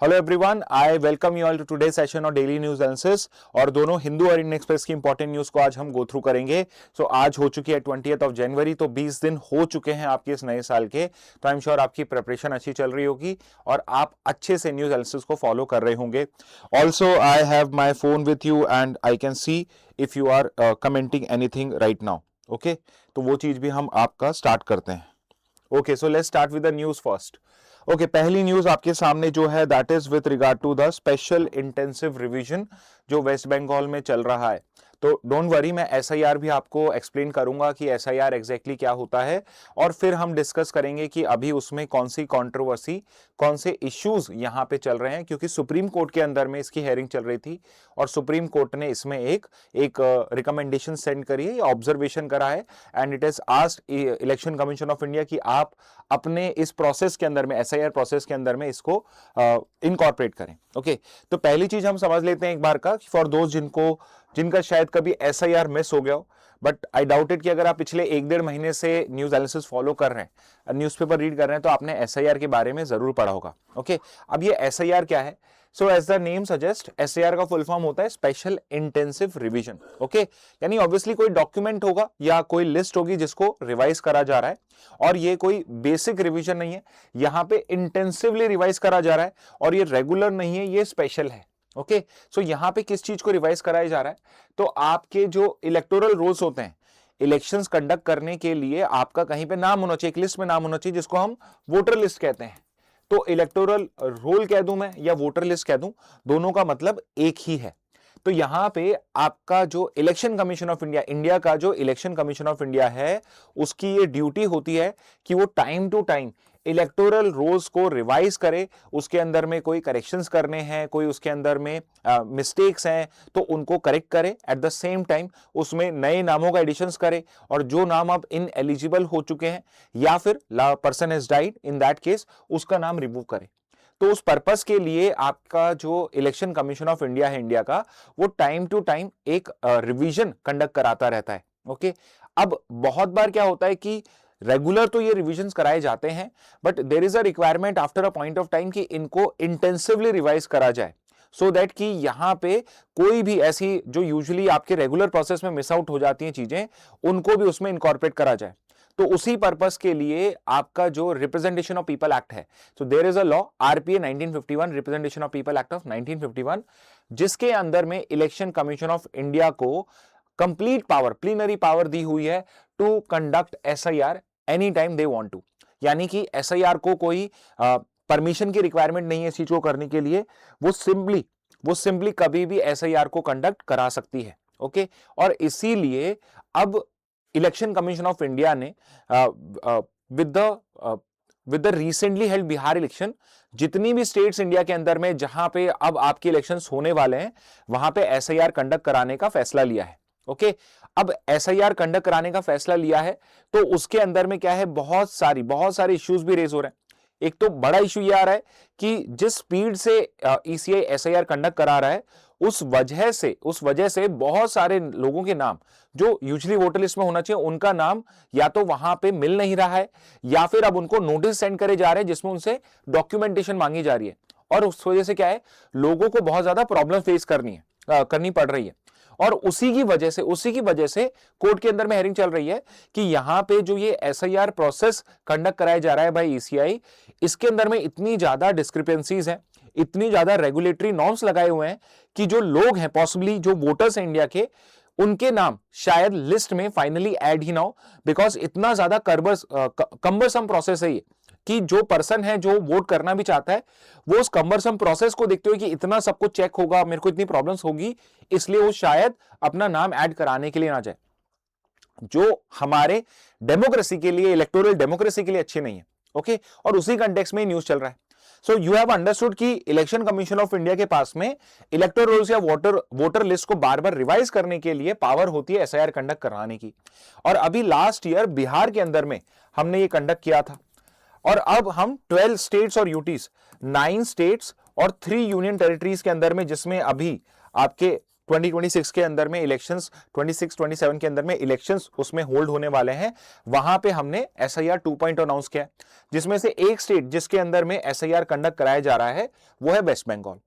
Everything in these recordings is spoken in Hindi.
Hello everyone, I welcome you all to today session और डेली न्यूज एनालिसिस। और दोनों हिंदू और इंडियन एक्सप्रेस की इंपॉर्टेंट न्यूज को आज हम गो थ्रू करेंगे। सो आज हो चुकी है 20 जनवरी, तो 20 दिन हो चुके हैं आपके इस नए साल के। तो आई एम श्योर आपकी प्रिपरेशन अच्छी चल रही होगी और आप अच्छे से न्यूज एनालिसिस को फॉलो कर रहे होंगे। Also I have my phone with you and I can see if you are commenting anything right now. Okay, तो वो चीज भी हम आपका स्टार्ट करते हैं। Okay, so let's start with the news first. Okay, पहली न्यूज आपके सामने जो है that is with regard to the special intensive revision जो वेस्ट बंगाल में चल रहा है। तो डोंट वरी, मैं एसआईआर भी आपको एक्सप्लेन करूंगा कि एसआईआर एग्जैक्टली क्या होता है, और फिर हम डिस्कस करेंगे कि अभी उसमें कौन सी कंट्रोवर्सी, कौन से इश्यूज यहां पे चल रहे हैं, क्योंकि सुप्रीम कोर्ट के अंदर में इसकी हेयरिंग चल रही थी और सुप्रीम कोर्ट ने इसमें एक रिकमेंडेशन सेंड करी है, ऑब्जर्वेशन करा है, and it is asked election commission of India कि आप अपने इस प्रोसेस के अंदर में, एसआईआर प्रोसेस के अंदर में इसको इनकॉर्पोरेट करें। ओके, तो पहली चीज हम समझ लेते हैं एक बार का, फॉर दोज जिनका शायद कभी एसआईआर मिस हो गया हो, बट आई डाउट इट कि अगर आप पिछले 1-1.5 महीने से न्यूज एनालिसिस फॉलो कर रहे हैं, न्यूज़पेपर रीड कर रहे हैं, तो आपने एसआईआर के बारे में जरूर पढ़ा होगा। ओके, अब ये एसआईआर क्या है? So as the name suggest, SIR का फुल फॉर्म होता है स्पेशल इंटेंसिव रिवीजन। ओके, यानी ऑब्वियसली कोई डॉक्यूमेंट होगा या कोई लिस्ट होगी जिसको रिवाइज करा जा रहा है, और ये कोई बेसिक रिवीजन नहीं है, यहां पे इंटेंसिवली रिवाइज करा जा रहा है, और ये रेगुलर नहीं है, ये स्पेशल है। ओके, सो यहां पे किस चीज को रिवाइज कराया जा रहा है? तो आपके जो इलेक्टोरल रोल्स होते हैं, इलेक्शंस कंडक्ट करने के लिए आपका कहीं पे नाम होना चाहिए, एक लिस्ट में नाम होना चाहिए, जिसको हम वोटर लिस्ट कहते हैं। तो इलेक्टोरल रोल कह दूं मैं या वोटर लिस्ट कह दूं, दोनों का मतलब एक ही है। तो यहां पे आपका जो election commission of India, India का जो इलेक्शन कमीशन ऑफ इंडिया है, उसकी ये ड्यूटी होती है कि वो time to time electoral rolls को रिवाइज करे, उसके अंदर में कोई करेक्शंस करने हैं, कोई उसके अंदर में मिस्टेक्स हैं तो उनको करेक्ट करे, एट द सेम टाइम उसमें नए नामों का एडिशंस करे, और जो नाम अब इन एलिजिबल हो चुके हैं या फिर person has died, in that case उसका नाम रिमूव करे। तो उस पर्पस के लिए आपका जो इलेक्शन कमीशन ऑफ इंडिया है इंडिया का, वो टाइम टू टाइम एक रिवीजन कंडक्ट कराता रहता है। ओके, अब बहुत बार क्या होता है कि रेगुलर तो ये रिविजन्स कराए जाते हैं, but there is a requirement after a point of time कि इनको इंटेंसिवली रिवाइज करा जाए, सो दैट कि यहां पे कोई भी ऐसी जो यूजुअली आपके रेगुलर प्रोसेस में मिस आउट हो जाती हैं चीजें, उनको भी उसमें इनकॉर्पोरेट करा जाए। तो उसी पर्पस के लिए आपका जो रिप्रेजेंटेशन ऑफ पीपल एक्ट है, so there is a law RPA 1951, representation of people act of 1951, जिसके अंदर में इलेक्शन कमीशन ऑफ इंडिया को कंप्लीट पावर, प्लीनरी पावर दी हुई है to conduct SIR any time they want to. यानी कि एसआईआर को कोई परमिशन की रिक्वायरमेंट नहीं है इस चीज को करने के लिए, वो सिंपली कभी भी एसआईआर को कंडक्ट करा सकती है। ओके, और इसीलिए अब इलेक्शन कमीशन ऑफ इंडिया ने with the recently held Bihar election, जितनी भी स्टेट्स इंडिया के अंदर में जहां पे अब आपके इलेक्शंस होने वाले हैं, वहां पे एसआईआर कंडक्ट कराने का फैसला लिया है। ओके, अब एसआईआर कंडक्ट कराने का फैसला लिया है, तो उसके अंदर में क्या है, बहुत सारे इश्यूज भी रेज हो रहे हैं। एक तो बड़ा इशू ये आ रहा है कि जिस स्पीड से ईसीआई एसआईआर कंडक्ट करा रहा है, उस वजह से बहुत सारे लोगों के नाम जो यूजुअली वोटर लिस्ट में होना चाहिए, उनका नाम या तो वहां पे मिल नहीं रहा है, या फिर अब उनको नोटिस सेंड करे जा रहे हैं जिसमें उनसे डॉक्यूमेंटेशन मांगी जा रही है, और उस वजह से क्या है, लोगों को बहुत ज्यादा प्रॉब्लम फेस करनी पड़ रही है। और उसी की वजह से कोर्ट के अंदर में हेयरिंग चल रही है कि यहां पे जो ये एसआईआर प्रोसेस कंडक्ट कराया जा रहा है बाय ईसीआई, इसके अंदर में इतनी ज्यादा डिस्क्रिपेंसीज हैं, इतनी ज्यादा रेगुलेटरी नॉर्म्स लगाए हुए हैं कि जो लोग हैं, पॉसिबली जो वोटर्स हैं इंडिया के, उनके नाम शायद लिस्ट में फाइनली ऐड ही ना हो, बिकॉज इतना ज्यादा कम्बरसम प्रोसेस है ये, कि जो पर्सन है जो वोट करना भी चाहता है, वो उस कम्बरसम प्रोसेस को देखते हुए कि इतना सब कुछ चेक होगा, मेरे को इतनी प्रॉब्लम्स होगी, इसलिए वो शायद अपना नाम ऐड कराने के लिए ना जाए, जो हमारे डेमोक्रेसी के लिए, इलेक्टोरल डेमोक्रेसी के लिए अच्छे नहीं है। ओके, और उसी कंटेक्स्ट में न्यूज चल रहा है। सो यू हैव अंडरस्टूड कि इलेक्शन कमीशन ऑफ इंडिया के पास में इलेक्टोरल रोल्स या वोटर लिस्ट को बार बार रिवाइज करने के लिए पावर होती है एसआईआर कंडक्ट कराने की। और अभी लास्ट ईयर बिहार के अंदर में हमने ये कंडक्ट किया था, और अब हम 12 स्टेट्स और यूटीज, 9 स्टेट्स और 3 यूनियन टेरिटरीज के अंदर में, जिसमें अभी आपके 2026 के अंदर में इलेक्शंस, 26-27 के अंदर में इलेक्शंस उसमें होल्ड होने वाले हैं, वहां पे हमने SIR 2.0 अनाउंस किया है, जिसमें से एक स्टेट जिसके अंदर में SIR कंडक्ट कराया जा रहा है वो है वेस्ट बंगाल।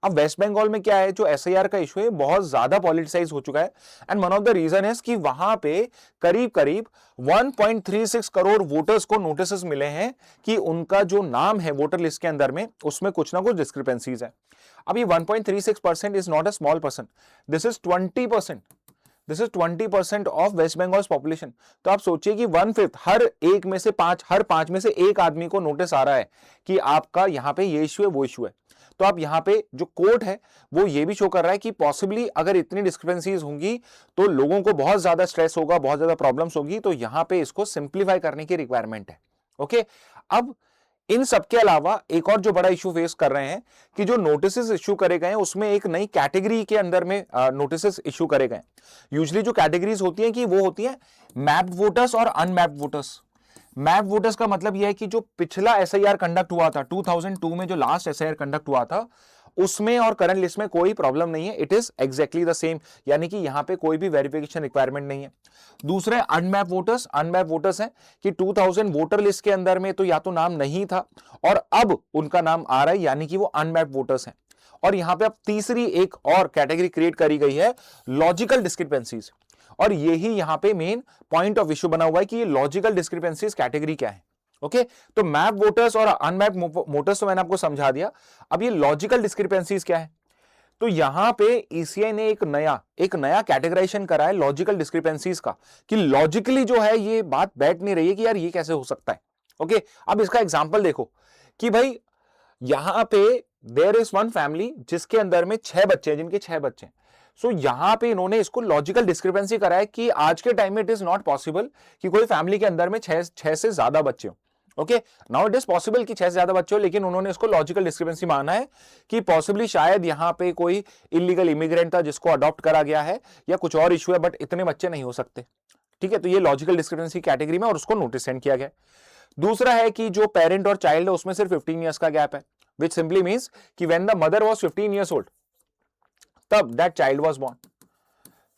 अब वेस्ट बंगाल में क्या है, जो SIR का इशू है बहुत ज्यादा पॉलिटिसाइज हो चुका है, and one of the reason है कि वहां पे करीब करीब 1.36 करोड़ वोटर्स को नोटिस मिले हैं कि उनका जो नाम है वोटर लिस्ट के अंदर में उसमें कुछ ना कुछ डिस्क्रिपेंसीज है। अब ये 1.36% is not a small percent, this is 20%, this is 20% of West Bengal population. तो आप सोचिए कि 1/5, हर पांच में से एक आदमी को नोटिस आ रहा है कि आपका यहां पे ये इश्यू है, वो इश्यू है। तो आप यहां पे जो कोर्ट है वो ये भी शो कर रहा है कि पॉसिबली अगर इतनी डिस्क्रिपेंसीज होंगी तो लोगों को बहुत ज्यादा स्ट्रेस होगा, बहुत ज्यादा प्रॉब्लम्स होगी, तो यहां पे इसको सिंप्लीफाई करने की रिक्वायरमेंट है। ओके, अब इन सबके अलावा एक और जो बड़ा इशू फेस कर रहे हैं कि जो नोटिसेस इशू करे गए हैं उसमें एक नई कैटेगरी के अंदर में नोटिसेस इशू करे गए। यूजुअली जो कैटेगरीज होती हैं कि वो होती है मैप्ड वोटर्स और अनमैप्ड वोटर्स। मैप वोटर्स का मतलब यह है कि जो पिछला SIR कंडक्ट हुआ था 2002 में, जो लास्ट SIR कंडक्ट हुआ था उसमें और करंट लिस्ट में कोई प्रॉब्लम नहीं है, it is exactly the same, यानी कि यहां पे कोई भी वेरिफिकेशन रिक्वायरमेंट नहीं है। दूसरे अनमैप वोटर्स, अनमैप वोटर्स हैं कि 2000 वोटर लिस्ट के अंदर में तो या तो नाम नहीं था और अब उनका नाम आ रहा है, यानी कि वो अनमैप वोटर्स हैं। और यहां पे अब तीसरी एक और कैटेगरी क्रिएट करी गई है, लॉजिकल डिस्क्रिपेंसीज, और यही यहां पे मेन पॉइंट ऑफ इश्यू बना हुआ है कि ये लॉजिकल डिस्क्रिपेंसीज कैटेगरी क्या है। ओके, तो मैप वोटर्स और अनमैप वोटर्स तो मैंने आपको समझा दिया, अब ये लॉजिकल डिस्क्रिपेंसीज क्या है। तो यहां पे ECI ने एक नया कैटेगराइजेशन करा है लॉजिकल डिस्क्रिपेंसीज का, कि लॉजिकली जो है ये बात बैठ नहीं रही है कि यार ये कैसे हो सकता है। ओके, अब इसका एग्जांपल देखो कि भाई यहां पे देयर इज वन फैमिली जिसके अंदर में 6 बच्चे हैं, जिनके 6 बच्चे हैं। सो यहां पे इन्होंने इसको लॉजिकल डिस्क्रिपेंसी करा है कि आज के टाइम में इट इज नॉट पॉसिबल कि कोई फैमिली के अंदर में 6 से ज्यादा बच्चे हो। Okay, now it is possible कि 6 से ज्यादा बच्चे हो, लेकिन उन्होंने इसको लॉजिकल डिस्क्रिपेंसी माना है कि पॉसिबली शायद यहां पे कोई इलीगल इमिग्रेंट था जिसको अडॉप्ट करा गया है या कुछ और इशू है, बट इतने बच्चे नहीं हो सकते। ठीक है, तो ये लॉजिकल डिस्क्रिपेंसी कैटेगरी में और उसको नोटिस सेंड किया गया। दूसरा है कि जो पेरेंट और चाइल्ड है उसमें सिर्फ 15 ईयर्स का गैप है, विच सिंपली मीन्स कि when the mother was 15 years old तब दैट चाइल्ड वाज बोर्न।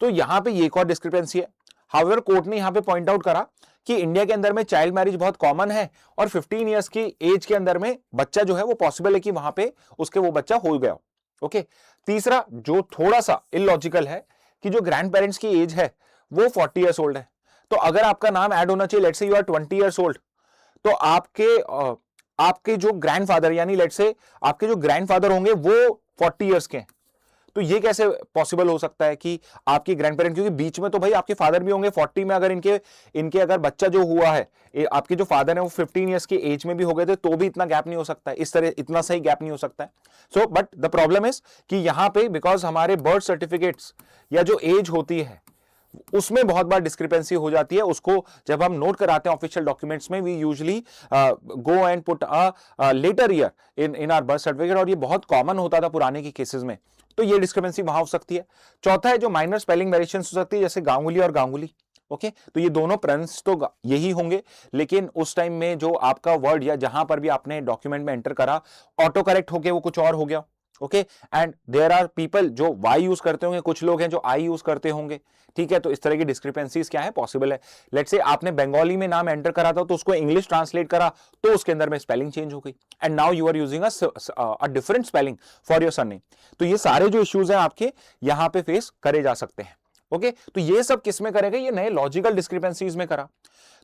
तो यहां पे ये एक और डिस्क्रिपेंसी है। हाउएवर कोर्ट ने यहां पे पॉइंट आउट करा कि इंडिया के अंदर में चाइल्ड मैरिज बहुत कॉमन है और 15 ईयर्स की एज के अंदर में बच्चा जो है वो पॉसिबल है कि वहां पे उसके वो बच्चा हो गया। ओके, तीसरा जो थोड़ा सा इलॉजिकल है कि जो ग्रैंड पेरेंट्स की एज है वो 40 ईयर्स ओल्ड है, तो अगर आपका नाम ऐड होना चाहिए, let's say you are 20 years old, तो आपके जो ग्रैंडफादर, यानी लेट्स से आपके जो ग्रैंडफादर होंगे वो 40 ईयर्स के हैं। तो ये कैसे पॉसिबल हो सकता है कि आपके ग्रैंड पेरेंट, क्योंकि बीच में तो भाई आपके फादर भी होंगे 40 में, अगर इनके अगर बच्चा जो हुआ है, आपके जो फादर है वो 15 ईयर्स की एज में भी हो गए थे तो भी इतना गैप नहीं हो सकता है, इस तरह इतना सही गैप नहीं हो सकता है। So but the problem is कि यहां पे बिकॉज हमारे बर्थ सर्टिफिकेट्स या जो एज होती है उसमें बहुत बार डिस्क्रिपेंसी हो जाती है, उसको जब हम नोट कराते हैं ऑफिशियल डॉक्यूमेंट्स में, we usually go and put a later year in our birth certificate, और ये बहुत कॉमन होता था पुराने की केसेस में, तो ये डिस्क्रिपेंसी वहां हो सकती है। चौथा है जो माइनर स्पेलिंग वेरिएशन हो सकती है, जैसे गांगुली और गांगुली। ओके, तो ये दोनों प्रेजेंस तो यही होंगे, लेकिन उस टाइम में जो आपका वर्ड या जहां पर भी आपने डॉक्यूमेंट में एंटर करा ऑटो करेक्ट होके वो कुछ और हो गया। Okay, and there are people जो वाई यूज करते होंगे, कुछ लोग हैं जो आई यूज करते होंगे। ठीक है, तो इस तरह की डिस्क्रिपेंसीज क्या है, पॉसिबल है। लेट्स से आपने बंगाली में नाम एंटर करा था तो उसको इंग्लिश ट्रांसलेट करा तो उसके अंदर में स्पेलिंग चेंज हो गई, and now you are using a different spelling for your surname. तो ये सारे जो इश्यूज हैं आपके यहां पे फेस करे जा सकते हैं। ओके, तो ये सब किस में करेगा, ये नए लॉजिकल डिस्क्रिपेंसीज में करा।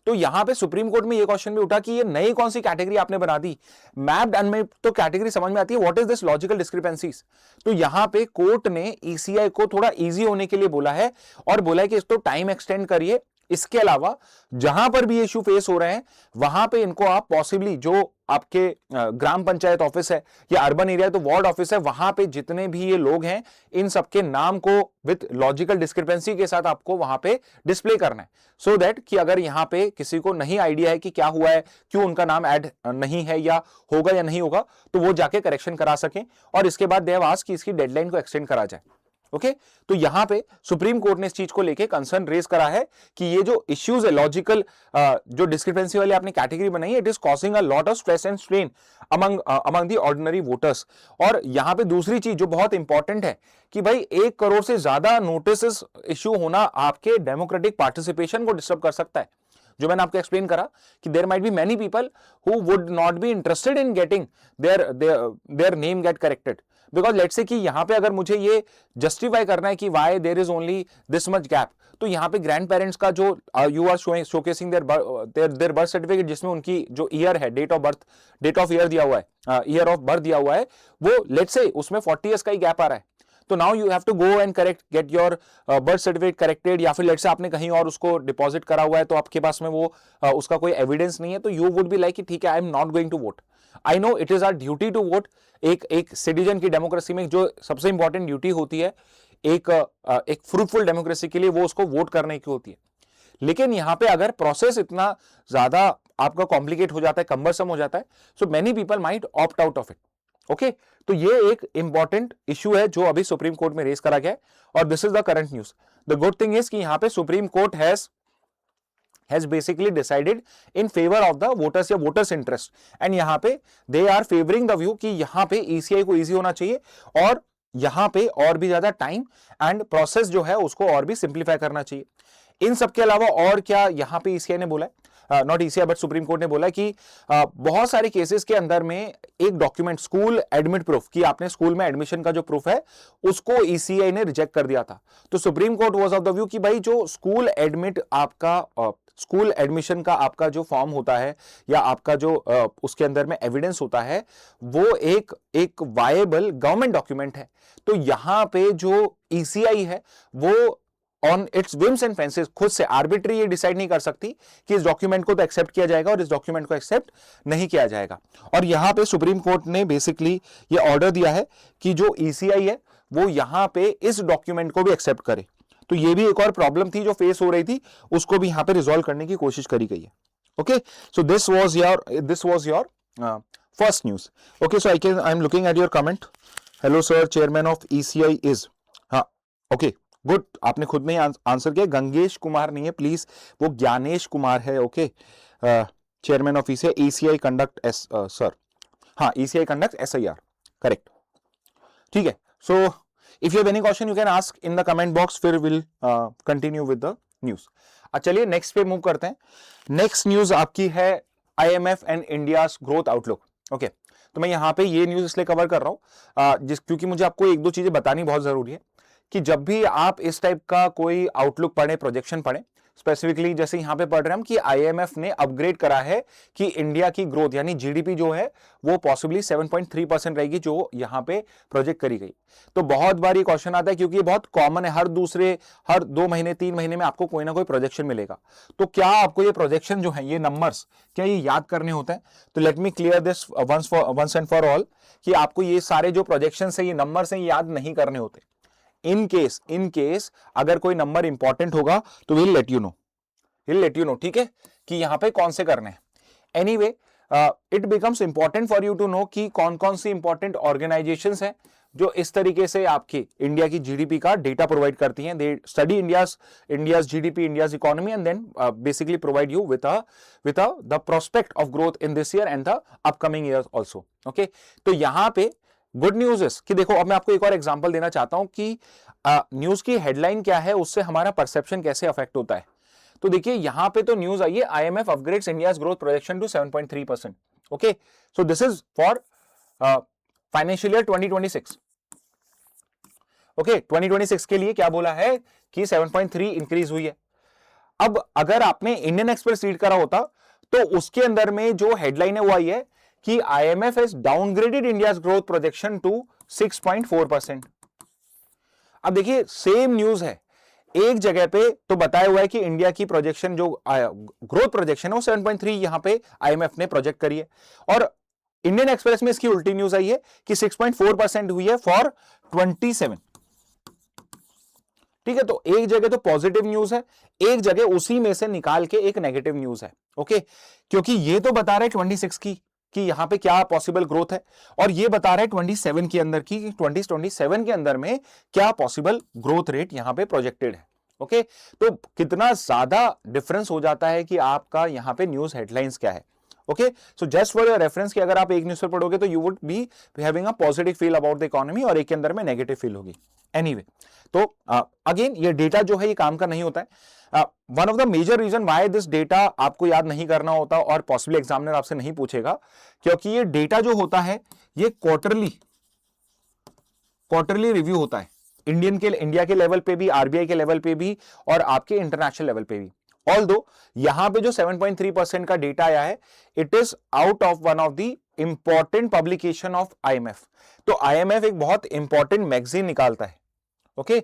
तो यहां पे सुप्रीम कोर्ट में ये क्वेश्चन भी उठा कि ये नई कौन सी कैटेगरी आपने बना दी, मैप्ड अनमैप्ड तो कैटेगरी समझ में आती है, what is this logical discrepancies. तो यहां पे कोर्ट ने ECI को थोड़ा इजी होने के लिए बोला है और बोला है कि इसको टाइम एक्सटेंड करिए। इसके अलावा जहां पर भी इश्यू फेस हो रहे हैं वहां पे इनको आप पॉसिबली जो आपके ग्राम पंचायत ऑफिस है या अर्बन एरिया तो वार्ड ऑफिस है, वहां पे जितने भी ये लोग हैं इन सबके नाम को विद लॉजिकल डिस्क्रिपेंसी के साथ आपको वहां पे डिस्प्ले करना है, सो दैट कि अगर यहां पे किसी को नहीं आइडिया है कि क्या हुआ है, क्यों उनका नाम ऐड नहीं है या होगा या नहीं होगा, तो वो जाके करेक्शन करा सके। और इसके बाद देव आस्क कि इसकी डेडलाइन को एक्सटेंड करा जाए। ओके तो यहां पे सुप्रीम कोर्ट ने इस चीज को लेके कंसर्न रेज करा है कि ये जो इश्यूज है लॉजिकल जो डिस्क्रिपेंसी वाली आपने कैटेगरी बनाई है, it is causing a lot of stress and strain among the ordinary voters. और यहां पे दूसरी चीज जो बहुत इंपॉर्टेंट है कि भाई 1 करोड़ से ज्यादा नोटिस इश्यू होना आपके डेमोक्रेटिक पार्टिसिपेशन को डिस्टर्ब कर सकता है। जो मैंने आपको एक्सप्लेन करा कि there might be many people who would not be interested in getting their name get corrected, because let's say कि यहां पे अगर मुझे ये जस्टिफाई करना है कि why there is only this much gap, तो यहां पे ग्रैंड पेरेंट्स का जो you are showcasing their birth certificate जिसमें उनकी जो ईयर है, डेट ऑफ ईयर दिया हुआ है, ईयर ऑफ बर्थ दिया हुआ है, वो लेट्स से उसमें 40 इयर्स का ही गैप आ रहा है। तो now you have to go and correct get your birth certificate corrected, या फिर लेट्स से आपने कहीं और उसको डिपॉजिट करा हुआ है तो आपके पास में वो उसका कोई एविडेंस नहीं है, तो यू वुड बी लाइक कि ठीक है I am not going to vote. I know it is our duty to vote. एक सिटीजन की डेमोक्रेसी में जो सबसे इंपॉर्टेंट ड्यूटी होती है एक फ्रूटफुल डेमोक्रेसी के लिए, वो उसको वोट करने की होती है। लेकिन यहां पे अगर प्रोसेस इतना ज्यादा आपका कॉम्प्लिकेट हो जाता है, कम्बरसम हो जाता है, so many people might opt out of it. Okay तो ये एक इंपॉर्टेंट इश्यू है जो अभी सुप्रीम कोर्ट में रेज करा गया है, और this is the current news. The good thing is कि यहां पे supreme court has basically decided in favor of the voters या voters interest, and यहां पे they are favoring the view कि यहां पे ECI को easy होना चाहिए, और यहां पे और भी ज्यादा टाइम एंड प्रोसेस जो है उसको और भी सिंप्लीफाई करना चाहिए। इन सब के अलावा और क्या यहां पे ECI ने बोला है, not ECI but supreme court ने बोला कि बहुत सारे केसेस के अंदर में एक डॉक्यूमेंट स्कूल एडमिट प्रूफ कि आपने स्कूल में एडमिशन का जो प्रूफ है उसको ECI ने रिजेक्ट कर दिया था। तो supreme court was of the view कि भाई जो स्कूल एडमिशन का आपका जो फॉर्म होता है या आपका जो उसके अंदर में एविडेंस होता है वो एक वायबल गवर्नमेंट डॉक्यूमेंट है। तो यहां पे जो ECI है वो on it's whims and fancies खुद से आर्बिट्री ये डिसाइड नहीं कर सकती कि इस डॉक्यूमेंट को तो एक्सेप्ट किया जाएगा और इस डॉक्यूमेंट को एक्सेप्ट नहीं किया जाएगा। और यहां पे सुप्रीम कोर्ट ने बेसिकली ये ऑर्डर दिया है कि जो ECI है वो यहां पे इस डॉक्यूमेंट को भी एक्सेप्ट करे। तो ये भी एक और प्रॉब्लम थी जो फेस हो रही थी, उसको भी यहां पे रिजॉल्व करने की कोशिश करी गई है। Okay so this was your first news. Okay so I am looking at your comment. Hello sir, chairman of ECI is, हाँ ओके गुड, आपने खुद में ही आंसर किया। गंगेश कुमार नहीं है प्लीज, वो ज्ञानेश कुमार है। Okay chairman of ECI conduct sir, हाँ ECI कंडक्ट SIR, करेक्ट, ठीक है। सो if you have any question you can ask in the comment box, फिर we'll continue with the news। चलिए नेक्स्ट पे मूव करते हैं। नेक्स्ट न्यूज आपकी है IMF and India's growth outlook. Okay तो मैं यहाँ पे ये न्यूज इसलिए कवर कर रहा हूँ क्योंकि मुझे आपको एक दो चीजें बतानी बहुत जरूरी है कि जब भी आप इस टाइप का कोई आउटलुक पढ़े, प्रोजेक्शन पढ़े, स्पेसिफिकली जैसे यहां पे पढ़ रहे हैं हम कि IMF ने अपग्रेड करा है कि इंडिया की ग्रोथ यानी GDP जो है वो पॉसिबली 7.3% रहेगी, जो यहां पे प्रोजेक्ट करी गई। तो बहुत बार ये क्वेश्चन आता है क्योंकि ये बहुत कॉमन है, हर 2 महीने 3 महीने में आपको कोई ना कोई प्रोजेक्शन मिलेगा। तो क्या आपको ये प्रोजेक्शन जो है, ये नंबर्स क्या ये याद करने होते हैं? तो let me clear this once and for all कि आपको ये सारे जो प्रोजेक्शन है, ये नंबर्स हैं, याद नहीं करने होते। इन केस अगर कोई नंबर इंपॉर्टेंट होगा तो विल लेट यू नो, ठीक है, कि यहां पे कौन से करने हैं। Anyway it becomes important for you to know कि कौन कौन सी इंपॉर्टेंट ऑर्गेनाइजेशंस हैं जो इस तरीके से आपकी इंडिया की GDP का डेटा प्रोवाइड करती हैं। They study India's GDP, India's economy, and then basically provide you with the prospect of growth in this year and the upcoming year also. Okay तो यहां पे गुड न्यूज इज कि देखो, अब मैं आपको एक और एग्जांपल देना चाहता हूं कि न्यूज की हेडलाइन क्या है, उससे हमारा परसेप्शन कैसे अफेक्ट होता है। तो देखिए यहां पे तो न्यूज आई है IMF upgrades India's growth projection to 7.3%। Okay so this is for financial year 2026। Okay 2026 के लिए क्या बोला है कि 7.3 इंक्रीज हुई है। अब अगर आपने इंडियन एक्सप्रेस रीड करा होता तो उसके अंदर में जो हेडलाइन है वो आई है कि IMF has downgraded India's growth projection to 6.4%। अब देखिए सेम न्यूज है, एक जगह पे तो बताया हुआ है कि इंडिया की प्रोजेक्शन जो ग्रोथ प्रोजेक्शन है वो 7.3 यहां पे IMF ने प्रोजेक्ट करी है, और इंडियन एक्सप्रेस में इसकी उल्टी न्यूज आई है कि 6.4% हुई है फॉर 27। ठीक है, तो एक जगह तो पॉजिटिव न्यूज है, एक जगह उसी में से निकाल के एक नेगेटिव न्यूज है। ओके क्योंकि ये तो बता रहे 26 की, कि यहाँ पे क्या पॉसिबल ग्रोथ है, और ये बता रहा है 27 के अंदर की 2027 के अंदर में क्या पॉसिबल ग्रोथ रेट यहाँ पे प्रोजेक्टेड है। ओके, तो कितना ज्यादा डिफरेंस हो जाता है कि आपका यहाँ पे न्यूज हेडलाइंस क्या है। Okay, so just for your reference कि अगर आप एक न्यूज़पेपर पढ़ोगे तो you would be having a positive feel about the economy और एक के अंदर में नेगेटिव फील होगी। एनीवे, तो अगेन ये डेटा जो है ये काम का नहीं होता है। One of the major reason why this data आपको याद नहीं करना होता और पॉसिबली एग्जामिनर आपसे नहीं पूछेगा, क्योंकि ये डेटा जो होता है ये क्वार्टरली रिव्यू होता है, इंडिया के लेवल पे भी, आरबीआई के लेवल पे भी और आपके इंटरनेशनल लेवल पे भी। ऑल्दो यहां पे जो 7.3% का डेटा आया है, it is out of one of the important publication of IMF. तो आईएमएफ एक बहुत इंपॉर्टेंट मैगजीन निकालता है। ओके,